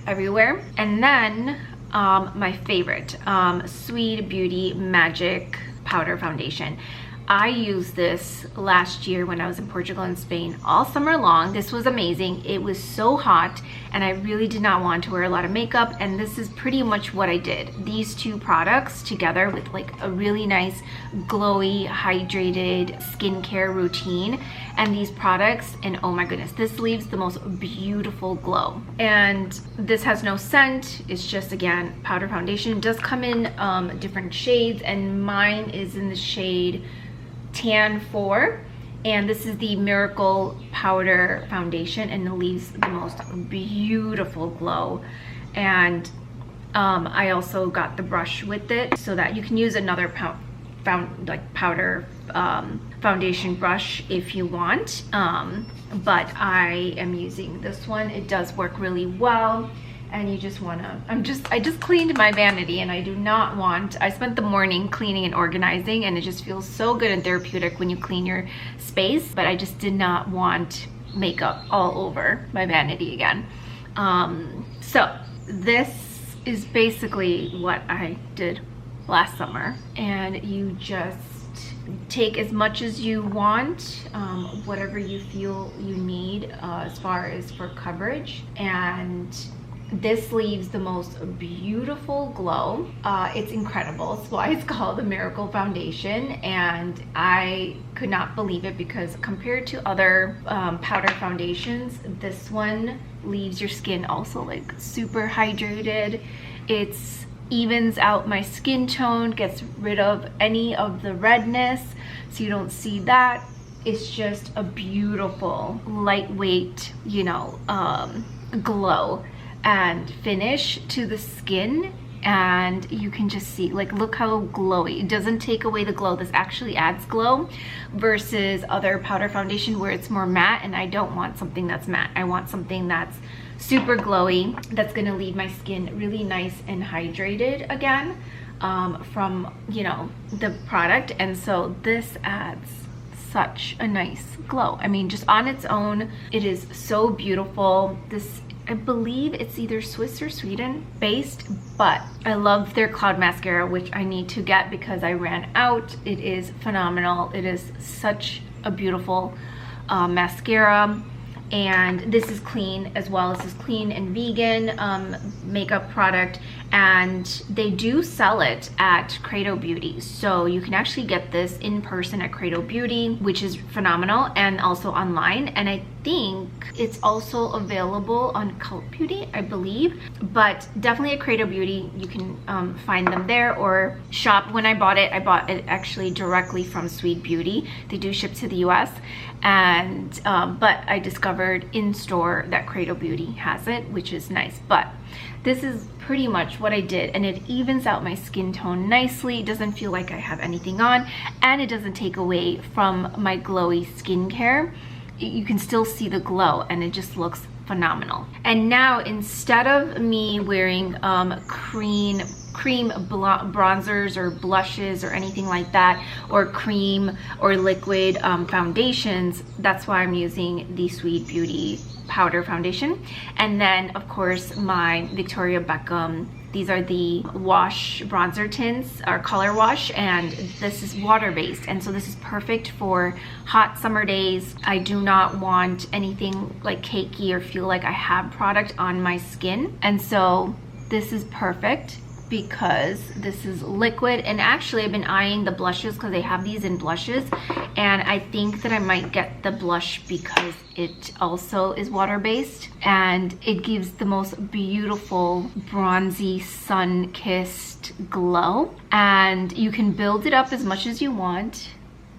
everywhere. And then my favorite, Sweet Beauty Magic Powder Foundation. I used this last year when I was in Portugal and Spain all summer long. This was amazing. It was so hot and I really did not want to wear a lot of makeup, and this is pretty much what I did. These two products together with like a really nice glowy hydrated skincare routine, and these products, and oh my goodness, this leaves the most beautiful glow. And this has no scent, it's just, again, powder foundation. It does come in different shades, and mine is in the shade Tan 4, and this is the Miracle Powder Foundation, and it leaves the most beautiful glow. And I also got the brush with it so that you can use another powder foundation brush if you want, but I am using this one. It does work really well. And you just wanna, I just cleaned my vanity, and I do not want, I spent the morning cleaning and organizing, and it just feels so good and therapeutic when you clean your space, but I just did not want makeup all over my vanity again. So this is basically what I did last summer, and you just take as much as you want, whatever you feel you need as far as for coverage, and this leaves the most beautiful glow. It's incredible. That's why it's called the Miracle Foundation, and I could not believe it because compared to other powder foundations, this one leaves your skin also like super hydrated. It's evens out my skin tone, gets rid of any of the redness, so you don't see that. It's just a beautiful, lightweight, you know, glow and finish to the skin, and you can just see, like, look how glowy. It doesn't take away the glow. This actually adds glow versus other powder foundation where it's more matte, and I don't want something that's matte. I want something that's super glowy, that's gonna leave my skin really nice and hydrated again from, you know, the product. And so this adds such a nice glow. I mean, just on its own, it is so beautiful. This, I believe it's either Swiss or Sweden based, but I love their cloud mascara, which I need to get because I ran out. It is phenomenal. It is such a beautiful mascara. And this is clean as well. This is clean and vegan makeup product, and they do sell it at Credo Beauty. So you can actually get this in person at Credo Beauty, which is phenomenal, and also online. And I think it's also available on Cult Beauty, I believe, but definitely at Credo Beauty. You can find them there or shop. When I bought it actually directly from Sweet Beauty. They do ship to the US, and but I discovered in store that Credo Beauty has it, which is nice. But this is pretty much what I did, and it evens out my skin tone nicely. It doesn't feel like I have anything on, and it doesn't take away from my glowy skincare. You can still see the glow, and it just looks phenomenal. And now, instead of me wearing cream bronzers or blushes or anything like that, or cream or liquid foundations, that's why I'm using the Sweet Beauty powder foundation. And then of course my Victoria Beckham, these are the wash bronzer tints, or color wash, and this is water-based, and so this is perfect for hot summer days. I do not want anything like cakey or feel like I have product on my skin, and so this is perfect because this is liquid. And actually I've been eyeing the blushes because they have these in blushes, and I think that I might get the blush because it also is water-based, and it gives the most beautiful bronzy sun-kissed glow. And you can build it up as much as you want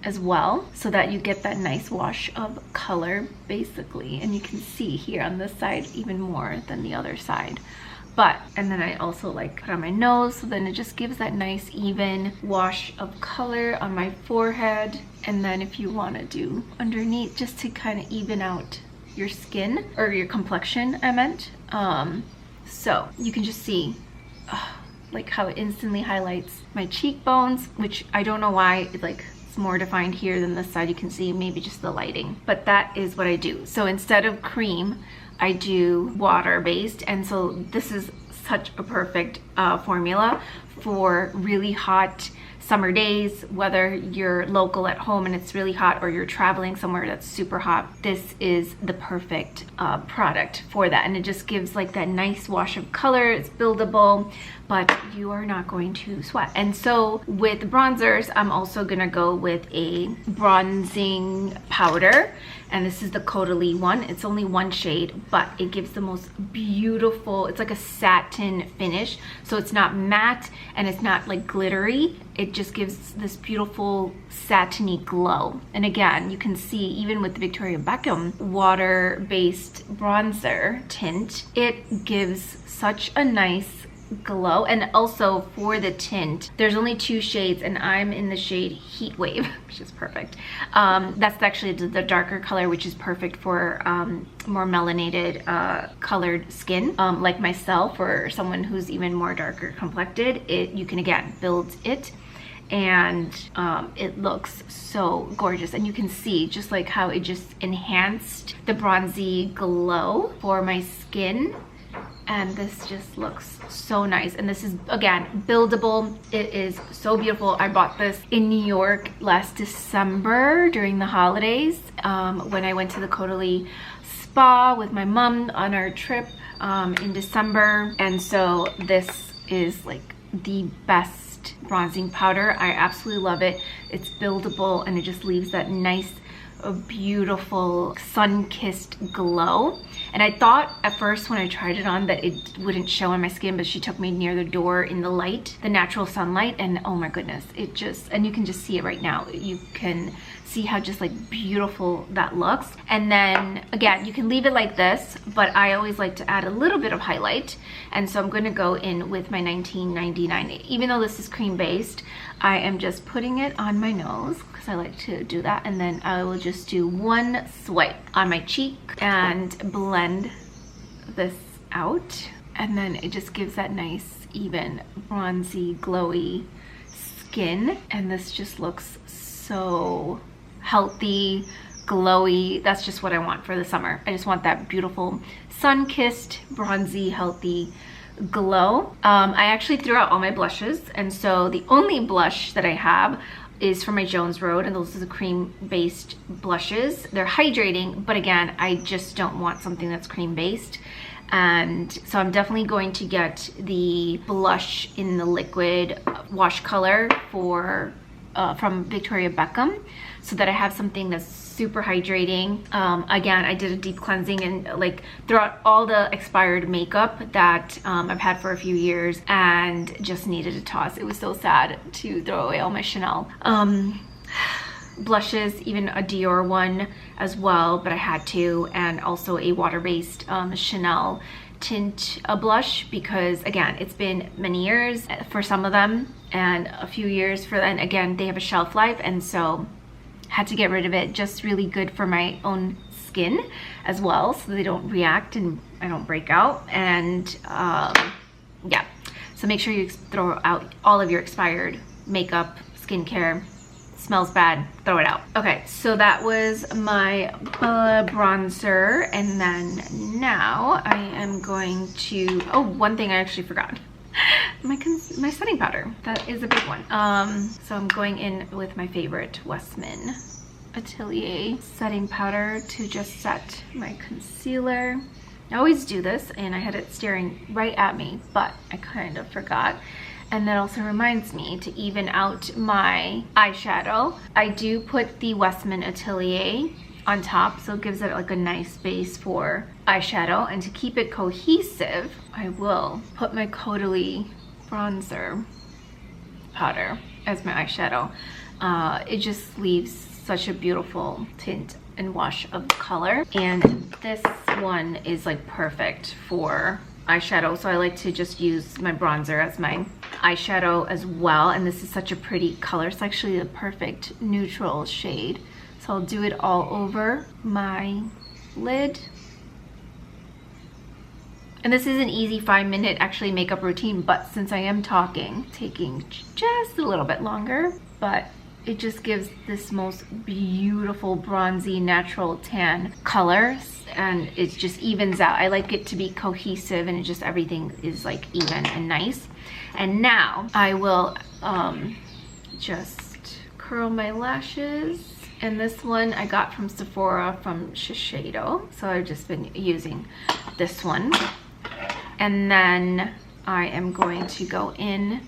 as well, so that you get that nice wash of color basically. And you can see here on this side even more than the other side. But, and then I also like put on my nose, so then it just gives that nice even wash of color on my forehead. And then if you want to do underneath, just to kind of even out your skin, or your complexion I meant. So you can just see like how it instantly highlights my cheekbones, which I don't know why it's more defined here than this side. You can see maybe just the lighting, but that is what I do. So instead of cream, I do water-based, and so this is such a perfect formula for really hot summer days, whether you're local at home and it's really hot, or you're traveling somewhere that's super hot. This is the perfect product for that, and it just gives like that nice wash of color. It's buildable, but you are not going to sweat. And so with bronzers, I'm also gonna go with a bronzing powder, and this is the Caudalie one. It's only one shade, but it gives the most beautiful, it's like a satin finish, so it's not matte and it's not like glittery. It just gives this beautiful satiny glow. And again, you can see even with the Victoria Beckham water-based bronzer tint, it gives such a nice glow. And also for the tint, there's only 2 shades and I'm in the shade Heat Wave, which is perfect. That's actually the darker color, which is perfect for more melanated colored skin, like myself, or someone who's even more darker complected. You can again build it, and it looks so gorgeous. And you can see just like how it just enhanced the bronzy glow for my skin, and this just looks so nice. And this is again buildable. It is so beautiful. I bought this in New York last December during the holidays, when I went to the Caudalie spa with my mom on our trip in December. And so this is like the best bronzing powder. I absolutely love it. It's buildable and it just leaves that nice, beautiful sun-kissed glow. And I thought at first when I tried it on that it wouldn't show on my skin, but she took me near the door in the light, the natural sunlight, and oh my goodness, it just, and you can just see it right now. You can see how just like beautiful that looks. And then again, you can leave it like this, but I always like to add a little bit of highlight. And so I'm going to go in with my 1999. Even though this is cream based, I am just putting it on my nose because I like to do that. And then I will just do one swipe on my cheek and blend this out. And then it just gives that nice, even bronzy, glowy skin. And this just looks so healthy, glowy. That's just what I want for the summer. I just want that beautiful sun-kissed, bronzy, healthy glow. I actually threw out all my blushes, and so the only blush that I have is from my Jones Road, and those are the cream-based blushes. They're hydrating, but again, I just don't want something that's cream-based. And so I'm definitely going to get the blush in the liquid wash color for from Victoria Beckham, so that I have something that's super hydrating. Again, I did a deep cleansing and like throw out all the expired makeup that I've had for a few years and just needed a toss. It was so sad to throw away all my Chanel blushes, even a Dior one as well, but I had to, and also a water-based Chanel tint blush, because again, it's been many years for some of them and a few years for them. Again, they have a shelf life, and so had to get rid of it. Just really good for my own skin as well, so they don't react and I don't break out. And yeah, so make sure you throw out all of your expired makeup, skincare. Smells bad, throw it out. Okay, so that was my bronzer, and then now I am going to, oh, one thing I actually forgot. My setting powder. That is a big one. So I'm going in with my favorite Westman Atelier setting powder to just set my concealer. I always do this, and I had it staring right at me, but I kind of forgot. And that also reminds me to even out my eyeshadow. I do put the Westman Atelier on top, so it gives it like a nice base for eyeshadow. And to keep it cohesive, I will put my Caudalie bronzer powder as my eyeshadow. It just leaves such a beautiful tint and wash of color. And this one is like perfect for eyeshadow, so I like to just use my bronzer as my eyeshadow as well. And this is such a pretty color. It's actually the perfect neutral shade. So I'll do it all over my lid. And this is an easy 5-minute actually makeup routine, but since I am talking, taking just a little bit longer, but it just gives this most beautiful bronzy natural tan color, and it just evens out. I like it to be cohesive, and it just, everything is like even and nice. And now I will just curl my lashes. And this one I got from Sephora from Shiseido, so I've just been using this one. And then I am going to go in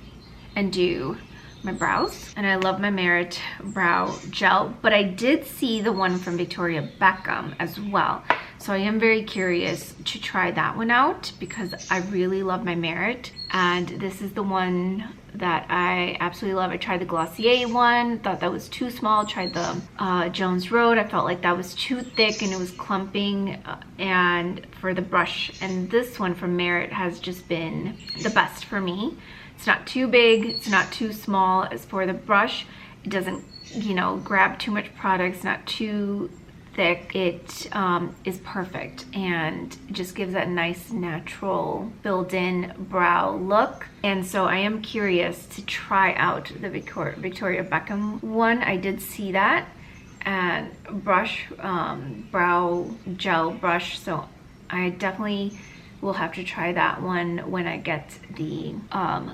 and do my brows, and I love my Merit brow gel, but I did see the one from Victoria Beckham as well. So I am very curious to try that one out because I really love my Merit, and this is the one that I absolutely love. I tried the Glossier one, thought that was too small. Tried the Jones Road, I felt like that was too thick and it was clumping, and for the brush. And this one from Merit has just been the best for me. It's not too big, it's not too small. As for the brush, it doesn't, you know, grab too much product, it's not too thick. It is perfect and just gives that nice natural filled in brow look. And so I am curious to try out the Victoria Beckham one. I did see that, and brush, brow gel brush, so I definitely will have to try that one when I get the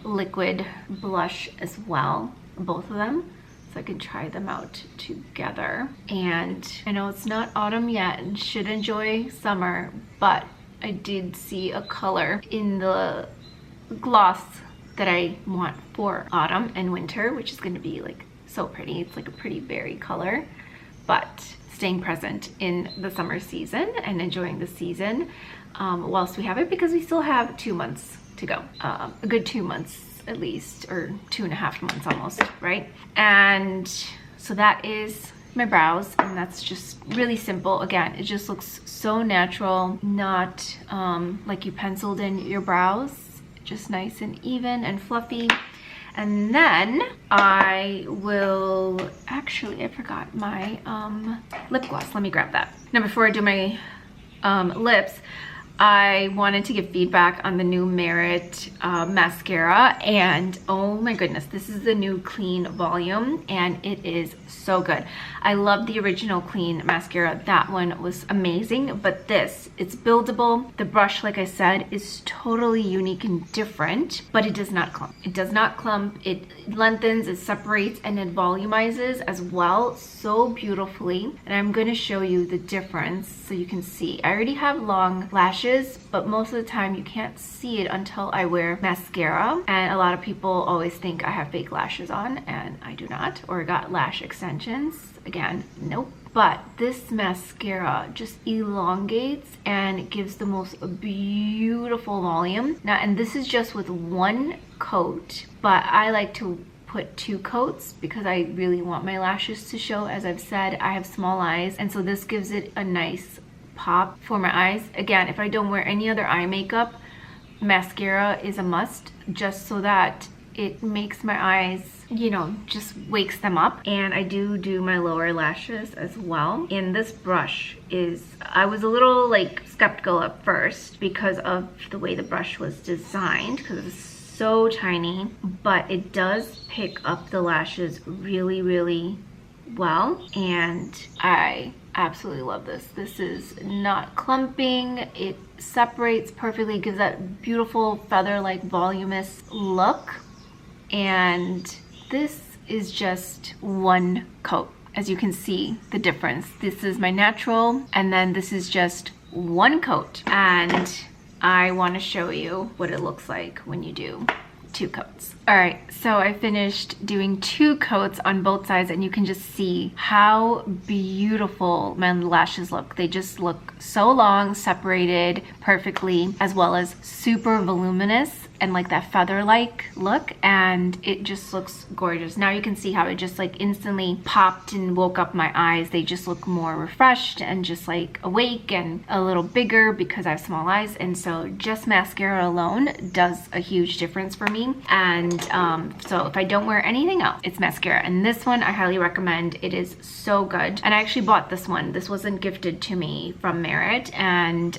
liquid blush as well, both of them, so I can try them out together. And I know it's not autumn yet and should enjoy summer, but I did see a color in the gloss that I want for autumn and winter, which is going to be like so pretty. It's like a pretty berry color, but staying present in the summer season and enjoying the season whilst we have it, because we still have 2 months to go, a good 2 months at least, or 2.5 months almost, right? And so that is my brows, and that's just really simple. Again, it just looks so natural, not like you penciled in your brows, just nice and even and fluffy. And then I will, actually, I forgot my lip gloss. Let me grab that. Now, before I do my lips, I wanted to give feedback on the new Merit mascara, and oh my goodness, this is the new Clean Volume, and it is so good. I love the original Clean mascara. That one was amazing, but this, it's buildable. The brush, like I said, is totally unique and different, but it does not clump. It does not clump. It lengthens, it separates, and it volumizes as well so beautifully. And I'm going to show you the difference so you can see. I already have long lashes, but most of the time you can't see it until I wear mascara. And a lot of people always think I have fake lashes on, and I do not, or got lash extensions. Again, nope. But this mascara just elongates and gives the most beautiful volume. Now, and this is just with one coat, but I like to put 2 coats because I really want my lashes to show. As I've said, I have small eyes, and so this gives it a nice pop for my eyes. Again, if I don't wear any other eye makeup, mascara is a must, just so that it makes my eyes, you know, just wakes them up. And I do my lower lashes as well. And this brush is, I was a little like skeptical at first because of the way the brush was designed, because it's so tiny, but it does pick up the lashes really, really well. And I absolutely love this. This is not clumping. It separates perfectly, gives that beautiful feather-like voluminous look. And this is just one coat. As you can see the difference. This is my natural, and then this is just one coat. And I want to show you what it looks like when you do 2 coats. All right, so I finished doing 2 coats on both sides, and you can just see how beautiful my lashes look. They just look so long, separated perfectly, as well as super voluminous and like that feather-like look, and it just looks gorgeous. Now you can see how it just like instantly popped and woke up my eyes. They just look more refreshed and just like awake and a little bigger because I have small eyes. And so just mascara alone does a huge difference for me. And so if I don't wear anything else, it's mascara. And this one I highly recommend. It is so good. And I actually bought this one. This wasn't gifted to me from Merit, and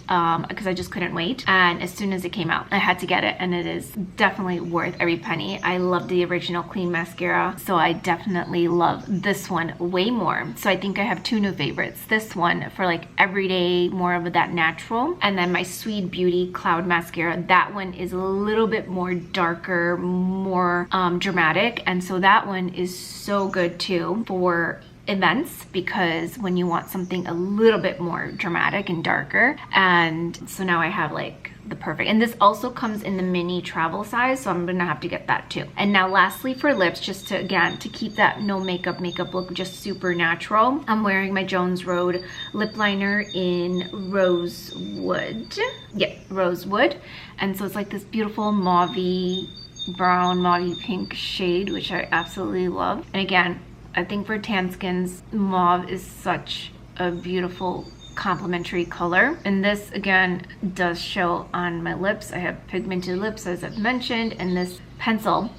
because I just couldn't wait. And as soon as it came out, I had to get it, and it is definitely worth every penny. I love the original Clean mascara, so I definitely love this one way more. So I think I have 2 new favorites. This one for like everyday, more of that natural, and then my Sweet Beauty Cloud mascara. That one is a little bit more darker, more dramatic, and so that one is so good too for events, because when you want something a little bit more dramatic and darker. And so now I have like the perfect, and this also comes in the mini travel size, so I'm gonna have to get that too. And now lastly for lips, just to again to keep that no makeup look just super natural, I'm wearing my Jones Road lip liner in Rosewood. Yeah, Rosewood. And so it's like this beautiful mauvey brown, mauvey pink shade, which I absolutely love. And again, I think for tan skins, mauve is such a beautiful complementary color. And this again does show on my lips. I have pigmented lips, as I've mentioned, and this pencil,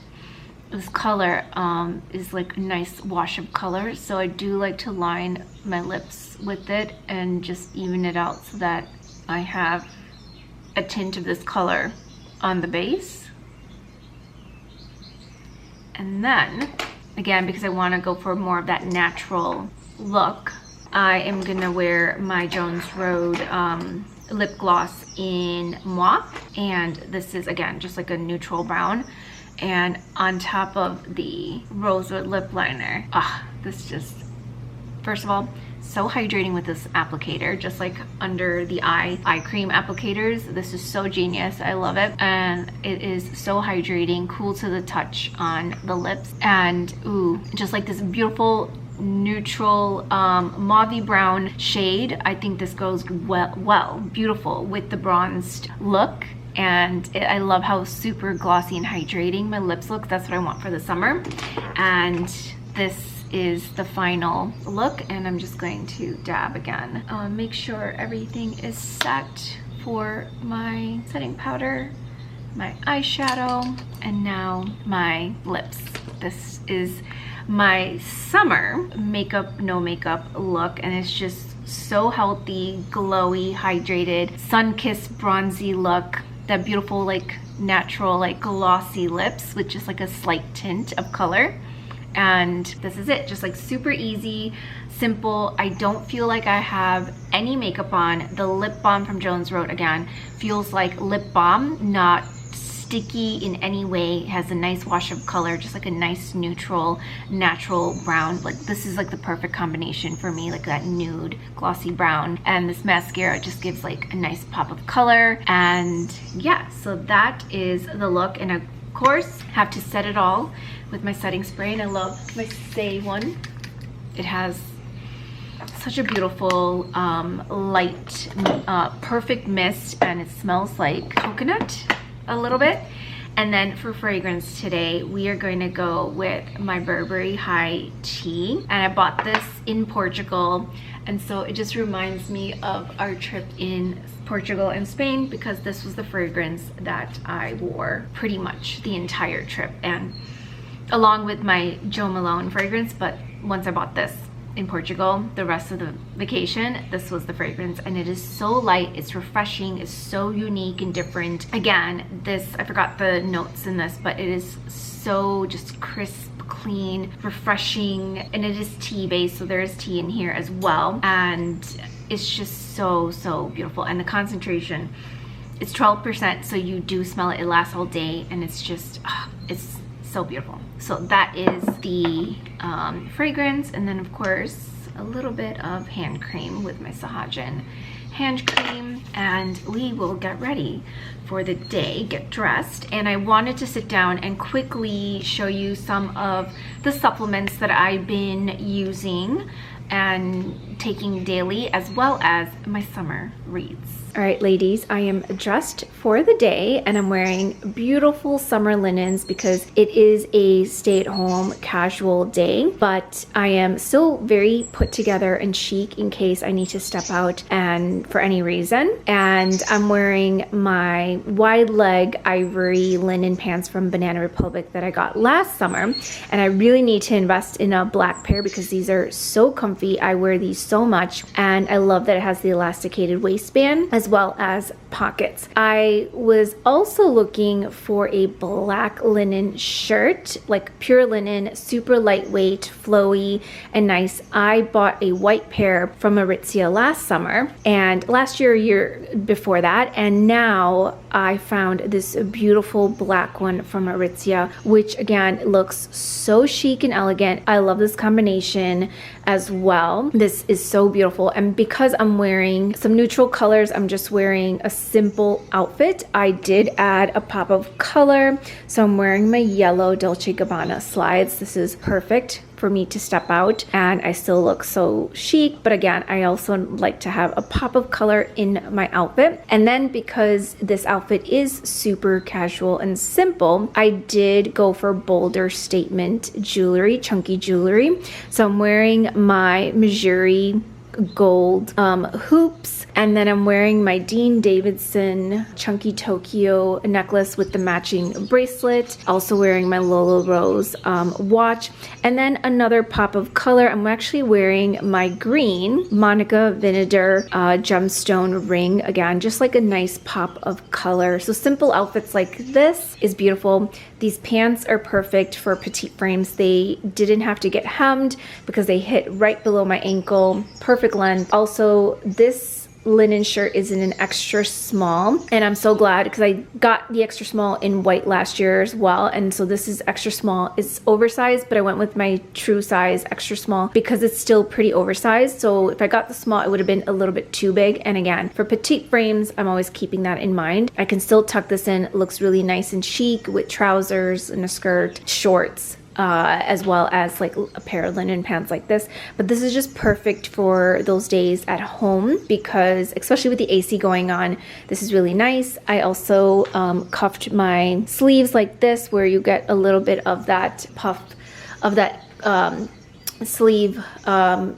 this color is like a nice wash of color. So I do like to line my lips with it and just even it out so that I have a tint of this color on the base. And then again, because I want to go for more of that natural look, I am gonna wear my Jones Road lip gloss in Mauve, and this is again just like a neutral brown, and on top of the Rosewood lip liner. This just, first of all, so hydrating with this applicator, just like under the eye cream applicators. This is so genius. I love it, and it is so hydrating, cool to the touch on the lips, and ooh, just like this beautiful neutral mauvey brown shade. I think this goes beautiful with the bronzed look, and I love how super glossy and hydrating my lips look. That's what I want for the summer. And this is the final look, and I'm just going to dab again. Make sure everything is set for my setting powder, my eyeshadow, and now my lips. This is my summer makeup, no makeup look, and it's just so healthy, glowy, hydrated, sun-kissed, bronzy look. That beautiful, like natural, like glossy lips with just like a slight tint of color. And this is it, just like super easy, simple. I don't feel like I have any makeup on. The lip balm from Jones Road, again, feels like lip balm, not sticky in any way. It has a nice wash of color, just like a nice neutral natural brown. Like this is like the perfect combination for me, like that nude glossy brown, and this mascara just gives like a nice pop of color. And yeah, so that is the look. And of course have to set it all with my setting spray, and I love my Say one. It has such a beautiful light perfect mist, and it smells like coconut a little bit. And then for fragrance today, we are going to go with my Burberry High Tea, and I bought this in Portugal, and so it just reminds me of our trip in Portugal and Spain, because this was the fragrance that I wore pretty much the entire trip, and along with my Jo Malone fragrance. But once I bought this in Portugal, the rest of the vacation, this was the fragrance, and it is so light, it's refreshing, it's so unique and different. Again, this, I forgot the notes in this, but it is so just crisp, clean, refreshing, and it is tea based, so there is tea in here as well, and it's just so beautiful. And the concentration, it's 12%, so you do smell it, it lasts all day, and it's just it's so beautiful. So that is the fragrance, and then of course a little bit of hand cream with my Sahajan hand cream, and we will get ready for the day, get dressed. And I wanted to sit down and quickly show you some of the supplements that I've been using and taking daily, as well as my summer reads. All right, ladies, I am dressed for the day, and I'm wearing beautiful summer linens because it is a stay-at-home casual day, but I am still very put together and chic in case I need to step out and for any reason. And I'm wearing my wide leg ivory linen pants from Banana Republic that I got last summer, and I really need to invest in a black pair because these are so comfy. I wear these so much, and I love that it has the elasticated waistband as as well as pockets. I was also looking for a black linen shirt, like pure linen, super lightweight, flowy, and nice. I bought a white pair from Aritzia last summer, and last year before that, and now I found this beautiful black one from Aritzia, which again looks so chic and elegant. I love this combination as well. This is so beautiful, and because I'm wearing some neutral colors, I'm just wearing a simple outfit. I did add a pop of color, so I'm wearing my yellow Dolce & Gabbana slides. This is perfect for me to step out, and I still look so chic, but again, I also like to have a pop of color in my outfit. And then because this outfit is super casual and simple, I did go for bolder statement jewelry, chunky jewelry. So I'm wearing my Missouri gold hoops, and then I'm wearing my Dean Davidson chunky Tokyo necklace with the matching bracelet, also wearing my Lolo Rose watch, and then another pop of color. I'm actually wearing my green Monica Vinader gemstone ring, again just like a nice pop of color. So simple outfits like this is beautiful. These pants are perfect for petite frames. They didn't have to get hemmed because they hit right below my ankle, perfect length. Also, this linen shirt is in an extra small, and I'm so glad because I got the extra small in white last year as well, and so this is extra small. It's oversized, but I went with my true size extra small because it's still pretty oversized. So if I got the small, it would have been a little bit too big, and again, for petite frames, I'm always keeping that in mind. I can still tuck this in. It looks really nice and chic with trousers and a skirt, shorts, as well as like a pair of linen pants like this. But this is just perfect for those days at home because, especially with the AC going on, this is really nice. I also cuffed my sleeves like this, where you get a little bit of that puff of that sleeve,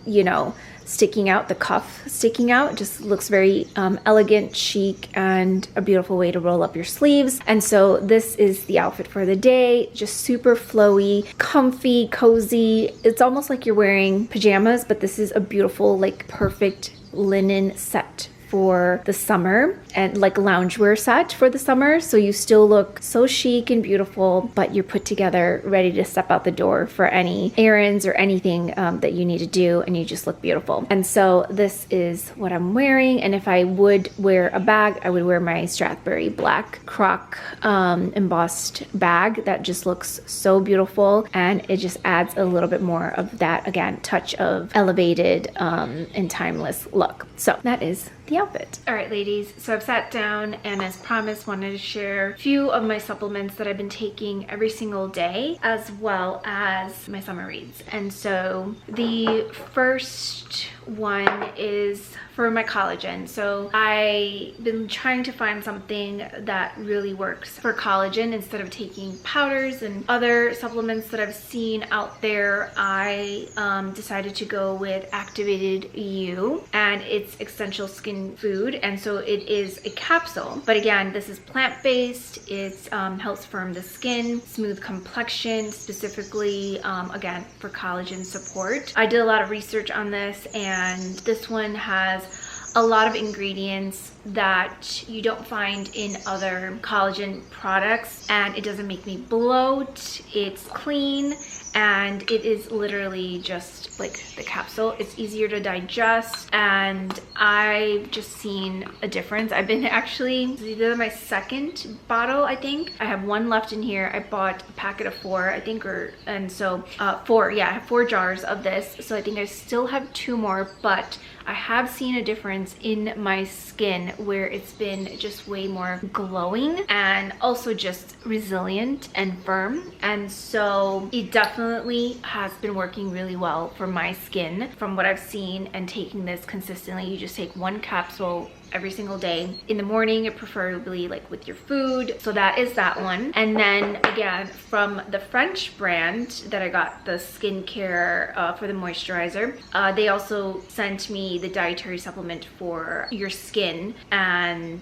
you know, sticking out, the cuff sticking out. Just looks very elegant, chic, and a beautiful way to roll up your sleeves. And so this is the outfit for the day. Just super flowy, comfy, cozy. It's almost like you're wearing pajamas, but this is a beautiful, like perfect linen set for the summer, and like loungewear set for the summer. So you still look so chic and beautiful, but you're put together, ready to step out the door for any errands or anything that you need to do, and you just look beautiful. And so this is what I'm wearing. And if I would wear a bag, I would wear my Strathberry black croc embossed bag that just looks so beautiful, and it just adds a little bit more of that, again, touch of elevated and timeless look. So that is the outfit. All right, ladies, so I've sat down and, as promised, wanted to share a few of my supplements that I've been taking every single day, as well as my summer reads. And so the first one is for my collagen. So I've been trying to find something that really works for collagen instead of taking powders and other supplements that I've seen out there. I decided to go with Activated U, and it's essential skin food, and so it is a capsule. But again, this is plant-based. It helps firm the skin, smooth complexion, specifically again for collagen support. I did a lot of research on this, and this one has a lot of ingredients that you don't find in other collagen products, and it doesn't make me bloat. It's clean, and it is literally just like the capsule. It's easier to digest, and I've just seen a difference. I've been actually, this is my second bottle, I think. I have one left in here. I bought a packet of 4, I think, and so 4, yeah, I have 4 jars of this. So I think I still have 2 more, but I have seen a difference in my skin where it's been just way more glowing and also just resilient and firm. And so it definitely has been working really well for my skin from what I've seen. And taking this consistently, you just take 1 capsule every single day in the morning, preferably like with your food. So that is that one. And then again, from the French brand that I got the skincare for the moisturizer, they also sent me the dietary supplement for your skin, and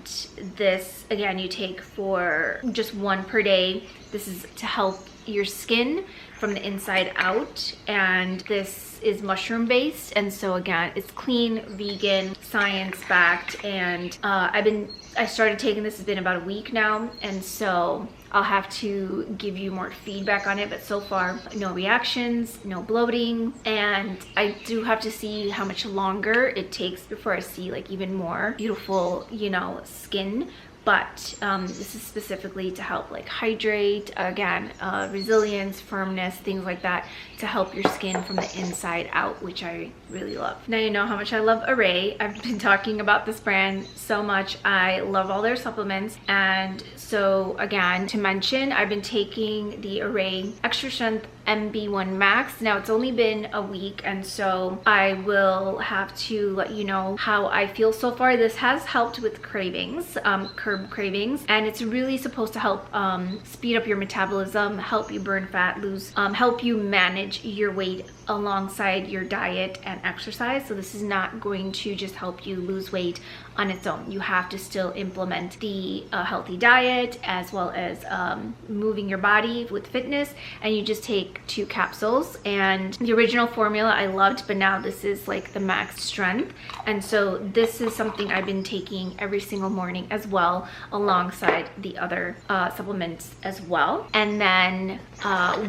this again you take for just 1 per day. This is to help your skin from the inside out, and this is mushroom based, and so again, it's clean, vegan, science backed, and I started taking this, it's been about a week now, and so I'll have to give you more feedback on it, but so far no reactions, no bloating, and I do have to see how much longer it takes before I see like even more beautiful, you know, skin. But this is specifically to help like hydrate, again, resilience, firmness, things like that, to help your skin from the inside out, which I really love. Now you know how much I love Array. I've been talking about this brand so much. I love all their supplements. And so again, to mention, I've been taking the Array Extra Strength MB1 Max. Now it's only been a week, and so I will have to let you know how I feel so far. This has helped with cravings, curb cravings, and it's really supposed to help speed up your metabolism, help you burn fat, help you manage your weight alongside your diet and exercise. So this is not going to just help you lose weight on its own. You have to still implement the healthy diet as well as moving your body with fitness, and you just take 2 capsules. And the original formula I loved, but now this is like the max strength, and so this is something I've been taking every single morning as well, alongside the other supplements as well. And then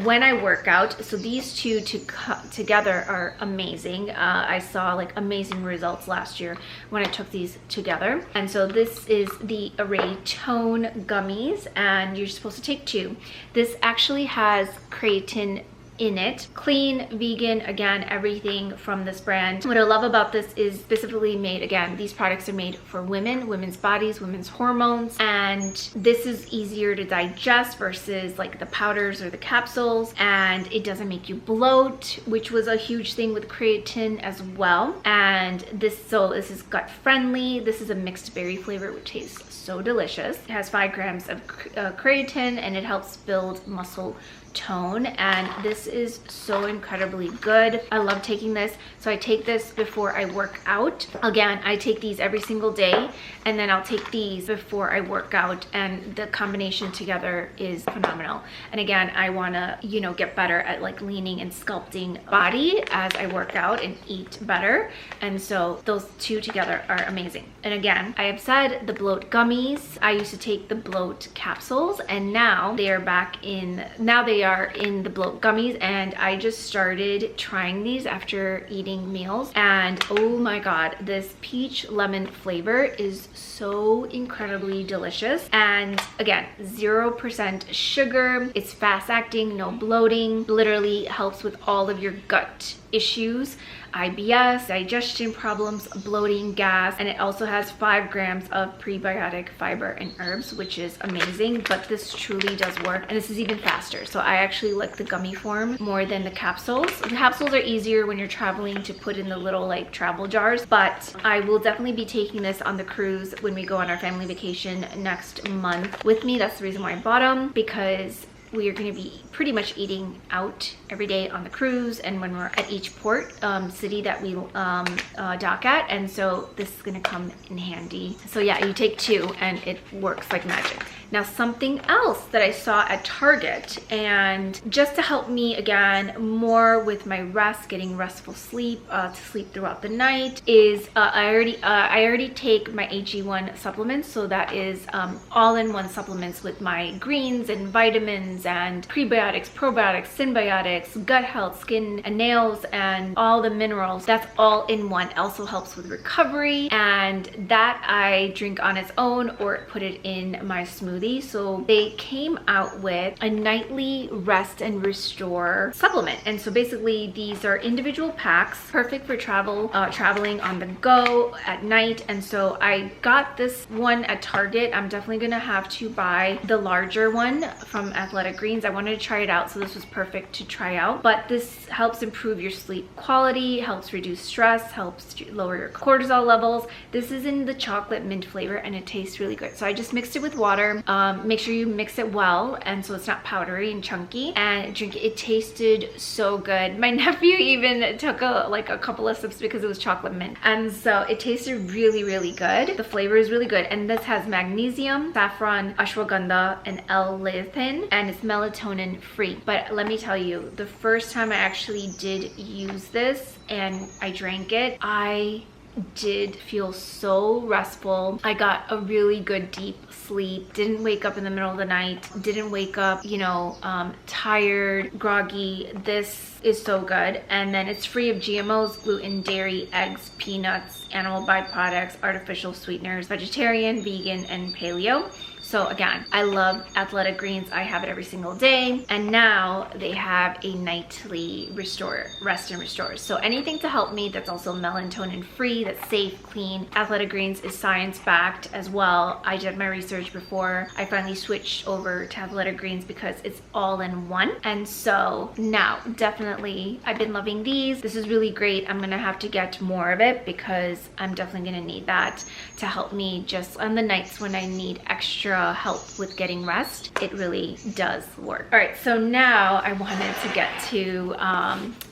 when I work out, so these two together are amazing. I saw like amazing results last year when I took these together. And so this is the Array Tone Gummies, and you're supposed to take 2. This actually has creatine in it. Clean, vegan, again, everything from this brand. What I love about this is specifically made, again, these products are made for women, women's bodies, women's hormones, and this is easier to digest versus like the powders or the capsules, and it doesn't make you bloat, which was a huge thing with creatine as well. And this is gut friendly. This is a mixed berry flavor, which tastes so delicious. It has 5 grams of creatine, and it helps build muscle tone, and this is so incredibly good. I love taking this. So I take this before I work out. Again, I take these every single day, and then I'll take these before I work out, and the combination together is phenomenal. And again, I want to, you know, get better at like leaning and sculpting body as I work out and eat better, and so those 2 together are amazing. And again, I have said the bloat gummies, I used to take the bloat capsules, and now they are in the bloat gummies, and I just started trying these after eating meals, and oh my god, this peach lemon flavor is so incredibly delicious. And again, 0% sugar, it's fast acting, no bloating, literally helps with all of your gut issues, IBS, digestion problems, bloating, gas, and it also has 5 grams of prebiotic fiber and herbs, which is amazing. But this truly does work, and this is even faster. So I actually like the gummy form more than the capsules. The capsules are easier when you're traveling to put in the little like travel jars, but I will definitely be taking this on the cruise when we go on our family vacation next month with me. That's the reason why I bought them, because we are going to be pretty much eating out every day on the cruise and when we're at each port city that we dock at, and so this is going to come in handy. So yeah, you take 2 and it works like magic. Now, something else that I saw at Target, and just to help me again more with my rest, getting restful sleep, to sleep throughout the night, is I already take my AG1 supplements. So that is all-in-one supplements with my greens and vitamins and prebiotics, probiotics, symbiotics, gut health, skin and nails, and all the minerals. That's all in one. It also helps with recovery, and that I drink on its own or put it in my smoothie. So they came out with a nightly rest and restore supplement, and so basically these are individual packs, perfect for traveling on the go at night. And so I got this one at Target. I'm definitely gonna have to buy the larger one from Athletic Greens. I wanted to try it out, so this was perfect to try out. But this helps improve your sleep quality, helps reduce stress, helps lower your cortisol levels. This is in the chocolate mint flavor, and it tastes really good. So I just mixed it with water Make sure you mix it well, and so it's not powdery and chunky, and drink it. It tasted so good. My nephew even took a couple of sips because it was chocolate mint, and so it tasted really, really good. The flavor is really good, and this has magnesium, saffron, ashwagandha, and L-lecithin, and it's melatonin free. But let me tell you, the first time I actually did use this and I drank it, I did feel so restful. I got a really good deep sleep, didn't wake up in the middle of the night, didn't wake up, you know, tired, groggy. This is so good. And then it's free of GMOs, gluten, dairy, eggs, peanuts, animal byproducts, artificial sweeteners, vegetarian, vegan, and paleo. So again, I love Athletic Greens. I have it every single day. And now they have a nightly rest and restore. So anything to help me that's also melatonin free, that's safe, clean. Athletic Greens is science backed as well. I did my research before I finally switched over to Athletic Greens because it's all in one. And so now definitely I've been loving these. This is really great. I'm gonna have to get more of it because I'm definitely gonna need that to help me just on the nights when I need extra help with getting rest. It really does work. All right, so now I wanted to get to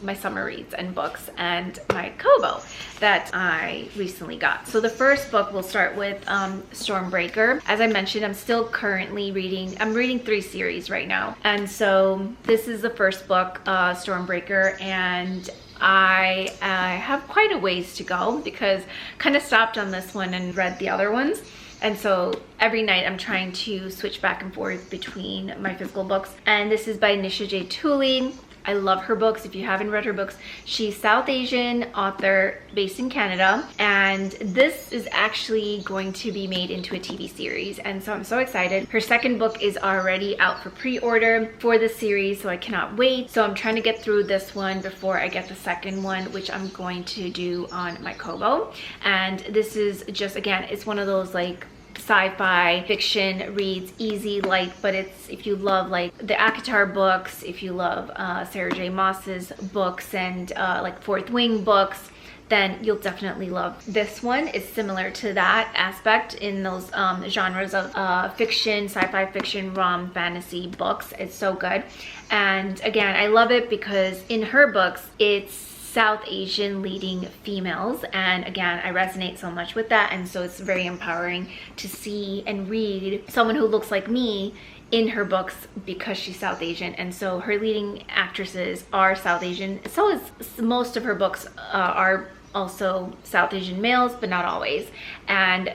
my summer reads and books and my Kobo that I recently got. So the first book we'll start with Stormbreaker. As I mentioned, I'm still currently reading, I'm reading 3 series right now. And so this is the first book, Stormbreaker, and I have quite a ways to go because kind of stopped on this one and read the other ones. And so every night I'm trying to switch back and forth between my physical books. And this is by Nisha J. Tooley. I love her books. If you haven't read her books, she's South Asian author based in Canada. And this is actually going to be made into a TV series. And so I'm so excited. Her second book is already out for pre-order for the series, so I cannot wait. So I'm trying to get through this one before I get the second one, which I'm going to do on my Kobo. And this is just, again, it's one of those like sci-fi fiction reads, easy, light, but it's, if you love like the Akatar books, if you love Sarah J. Maas's books and like Fourth Wing books, then you'll definitely love this one. It's similar to that aspect in those genres of fiction, sci-fi fiction, rom, fantasy books. It's so good. And again, I love it because in her books, it's South Asian leading females, and again, I resonate so much with that, and so it's very empowering to see and read someone who looks like me in her books because she's South Asian. And so her leading actresses are South Asian. So is most of her books are also South Asian males, but not always. And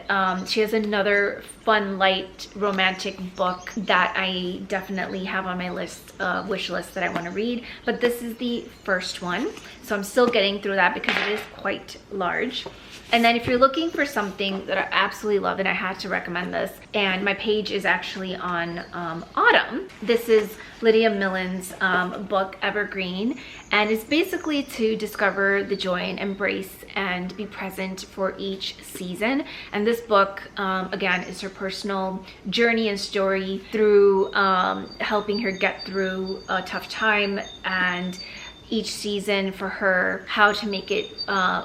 she has another fun, light, romantic book that I definitely have on my list, wish list that I want to read. But this is the first one, so I'm still getting through that because it is quite large. And then if you're looking for something that I absolutely love, and I had to recommend this, and my page is actually on Autumn. This is Lydia Millen's book, Evergreen, and it's basically to discover the joy and embrace and be present for each season. And this book, again, is her personal journey and story through helping her get through a tough time, and each season for her, how to make it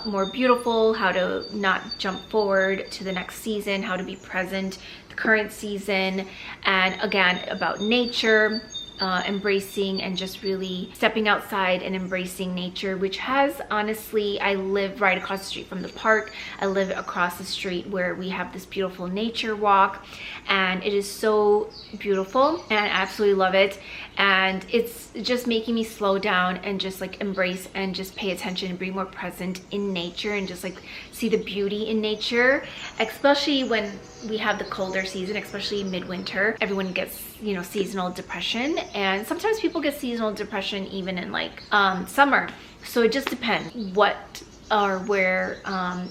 more beautiful, how to not jump forward to the next season, how to be present the current season, and again about nature, embracing and just really stepping outside and embracing nature, which has, honestly, I live right across the street from the park. I live across the street where we have this beautiful nature walk, and it is so beautiful and I absolutely love it. And it's just making me slow down and just like embrace and just pay attention and be more present in nature and just like see the beauty in nature, especially when we have the colder season, especially midwinter. Everyone gets, you know, seasonal depression, and sometimes people get seasonal depression even in like summer. So it just depends what or where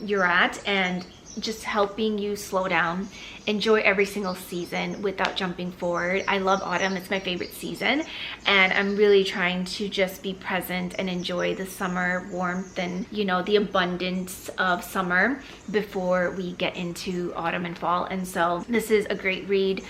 you're at, and just helping you slow down, enjoy every single season without jumping forward. I love autumn, it's my favorite season, and I'm really trying to just be present and enjoy the summer warmth and, you know, the abundance of summer before we get into autumn and fall. And so this is a great read.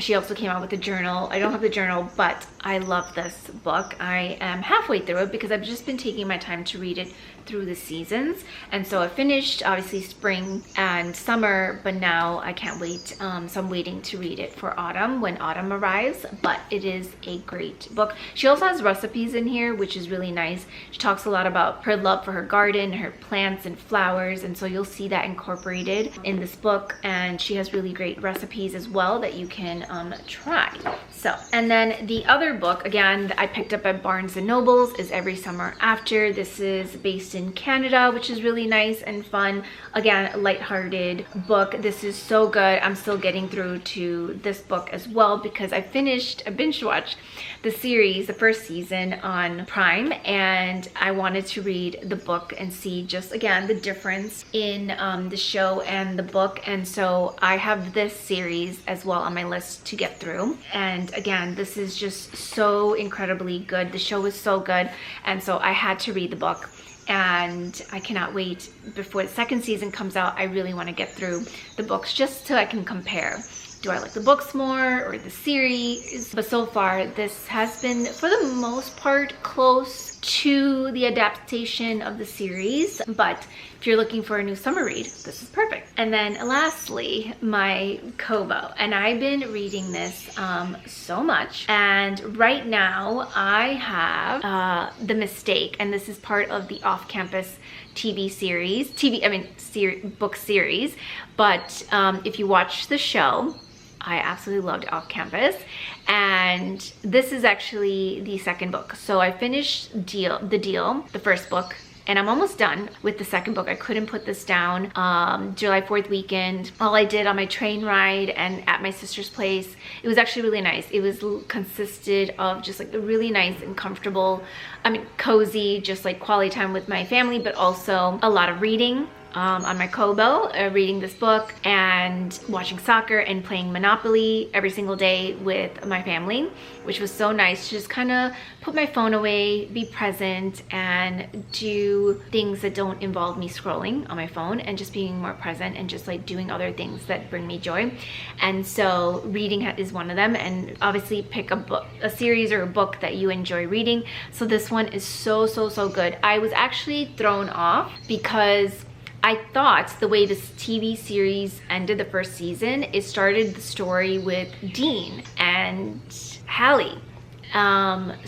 She also came out with a journal. I don't have the journal, but I love this book. I am halfway through it because I've just been taking my time to read it through the seasons. And so I finished obviously spring and summer, but now I can't wait. So I'm waiting to read it for autumn when autumn arrives, but it is a great book. She also has recipes in here, which is really nice. She talks a lot about her love for her garden, her plants and flowers, and so you'll see that incorporated in this book. And she has really great recipes as well that you can try. So, and then the other book, again, that I picked up at Barnes & Noble's is Every Summer After. This is based in Canada, which is really nice and fun. Again, a lighthearted book. This is so good. I'm still getting through to this book as well because I binge watched the series, the first season on Prime, and I wanted to read the book and see just, again, the difference in the show and the book. And so I have this series as well on my list to get through. And again, this is just so incredibly good. The show is so good, and so I had to read the book, and I cannot wait before the second season comes out. I really want to get through the books just so I can compare. Do I like the books more or the series? But so far, this has been, for the most part, close to the adaptation of the series. But if you're looking for a new summer read, this is perfect. And then lastly, my Kobo. And I've been reading this so much. And right now I have The Mistake. And this is part of the off-campus TV series. Book series. But if you watch the show, I absolutely loved Off Campus, and this is actually the second book. So I finished The Deal, the first book, and I'm almost done with the second book. I couldn't put this down. July 4th weekend, all I did on my train ride and at my sister's place, it was actually really nice. It was consisted of just like the really nice and comfortable, cozy, just like quality time with my family, but also a lot of reading. On my Kobo, reading this book and watching soccer and playing Monopoly every single day with my family, which was so nice to just kind of put my phone away, be present, and do things that don't involve me scrolling on my phone, and just being more present and just like doing other things that bring me joy. And so reading is one of them, and obviously pick a book, a series or a book that you enjoy reading. So this one is so good. I was actually thrown off because I thought the way this TV series ended the first season, it started the story with Dean and Allie. Allie.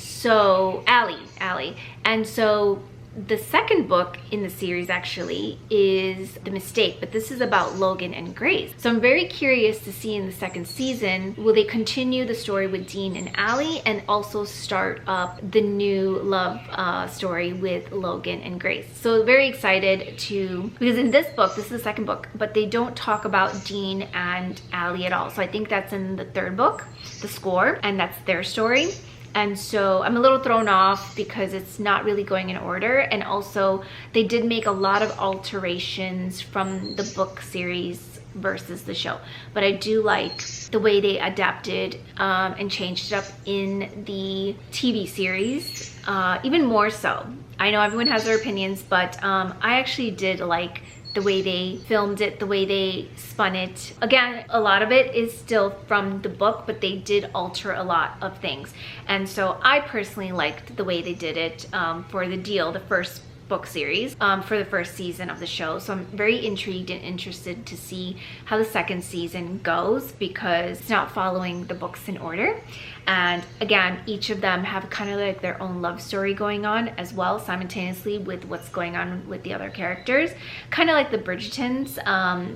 And so the second book in the series actually is The Mistake, but this is about Logan and Grace. So I'm very curious to see in the second season, will they continue the story with Dean and Allie and also start up the new love story with Logan and Grace. So very excited because in this book, this is the second book, but they don't talk about Dean and Allie at all. So I think that's in the third book, The Score, and that's their story. And so I'm a little thrown off because it's not really going in order. And also they did make a lot of alterations from the book series versus the show. But I do like the way they adapted and changed it up in the TV series, even more so. I know everyone has their opinions, but I actually did like the way they filmed it, the way they spun it. Again, a lot of it is still from the book, but they did alter a lot of things. And so I personally liked the way they did it for The Deal, the first book series, for the first season of the show. So I'm very intrigued and interested to see how the second season goes because it's not following the books in order. And again, each of them have kind of like their own love story going on as well, simultaneously with what's going on with the other characters, kind of like the Bridgertons.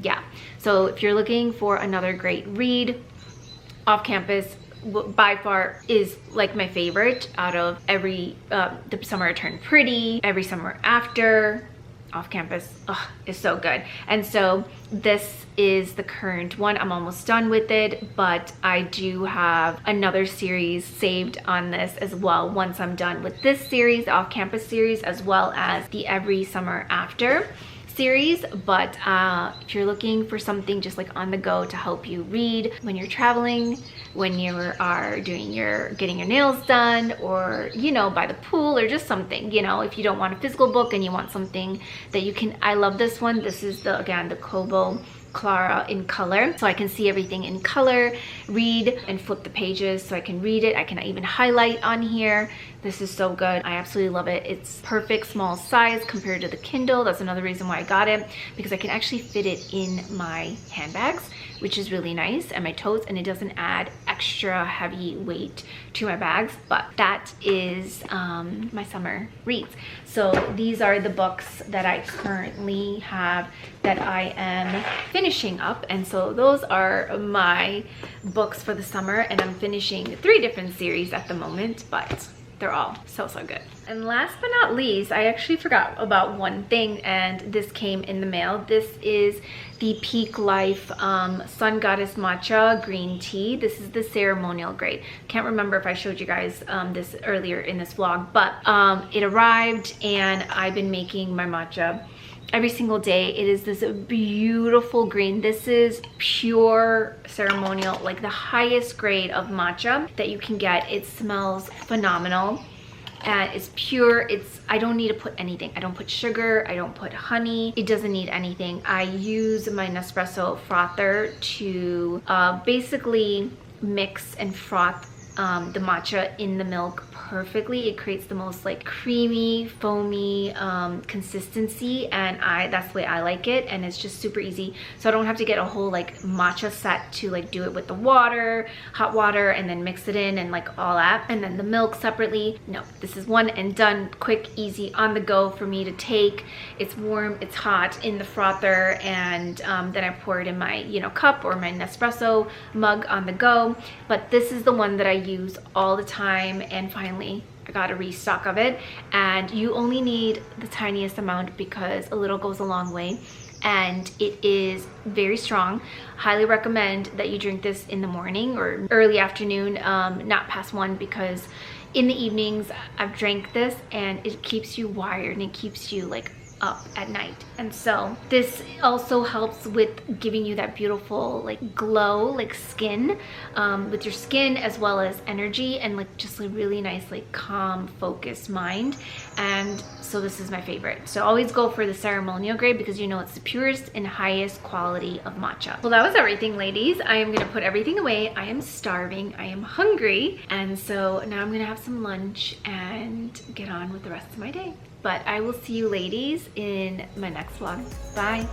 Yeah, so if you're looking for another great read, Off Campus by far is like my favorite out of every The Summer I Turned Pretty, Every Summer After. Off Campus is so good. And so this is the current one. I'm almost done with it, but I do have another series saved on this as well once I'm done with this series, the Off Campus series, as well as the Every Summer After series. But if you're looking for something just like on the go to help you read when you're traveling, when you are getting your nails done, or by the pool, or just something, if you don't want a physical book and you want something that you can, I love this one. This is again the Kobo Clara in color, so I can see everything in color, read and flip the pages so I can read it. I can even highlight on here. This is so good. I absolutely love it. It's perfect small size compared to the Kindle. That's another reason why I got it, because I can actually fit it in my handbags, which is really nice, and my totes, and it doesn't add extra heavy weight to my bags. But that is my summer reads. So these are the books that I currently have that I am finishing up, and so those are my books for the summer, and I'm finishing 3 different series at the moment, but they're all so good. And last but not least, I actually forgot about one thing, and this came in the mail. This is the Peak Life Sun Goddess Matcha Green Tea. This is the ceremonial grade. Can't remember if I showed you guys this earlier in this vlog, but it arrived and I've been making my matcha every single day. It is this beautiful green. This is pure ceremonial, like the highest grade of matcha that you can get. It smells phenomenal and it's pure. I don't need to put anything. I don't put sugar, I don't put honey. It doesn't need anything. I use my Nespresso frother to basically mix and froth the matcha in the milk perfectly. It creates the most like creamy, foamy consistency, and that's the way I like it, and it's just super easy. So I don't have to get a whole like matcha set to like do it with the water, hot water, and then mix it in and like all that, and then the milk separately. No, this is one and done, quick, easy, on the go for me to take. It's warm, it's hot in the frother, and then I pour it in my cup or my Nespresso mug on the go. But this is the one that I use all the time, and finally I got a restock of it, and you only need the tiniest amount because a little goes a long way, and it is very strong. Highly recommend that you drink this in the morning or early afternoon, not past 1, because in the evenings I've drank this and it keeps you wired and it keeps you like up at night. And so this also helps with giving you that beautiful like glow, like skin, with your skin, as well as energy, and like just a really nice like calm focused mind. And so this is my favorite. So always go for the ceremonial grade because it's the purest and highest quality of matcha. Well, that was everything, ladies. I am gonna put everything away. I am starving, I am hungry, and so now I'm gonna have some lunch and get on with the rest of my day. But I will see you ladies in my next vlog. Bye.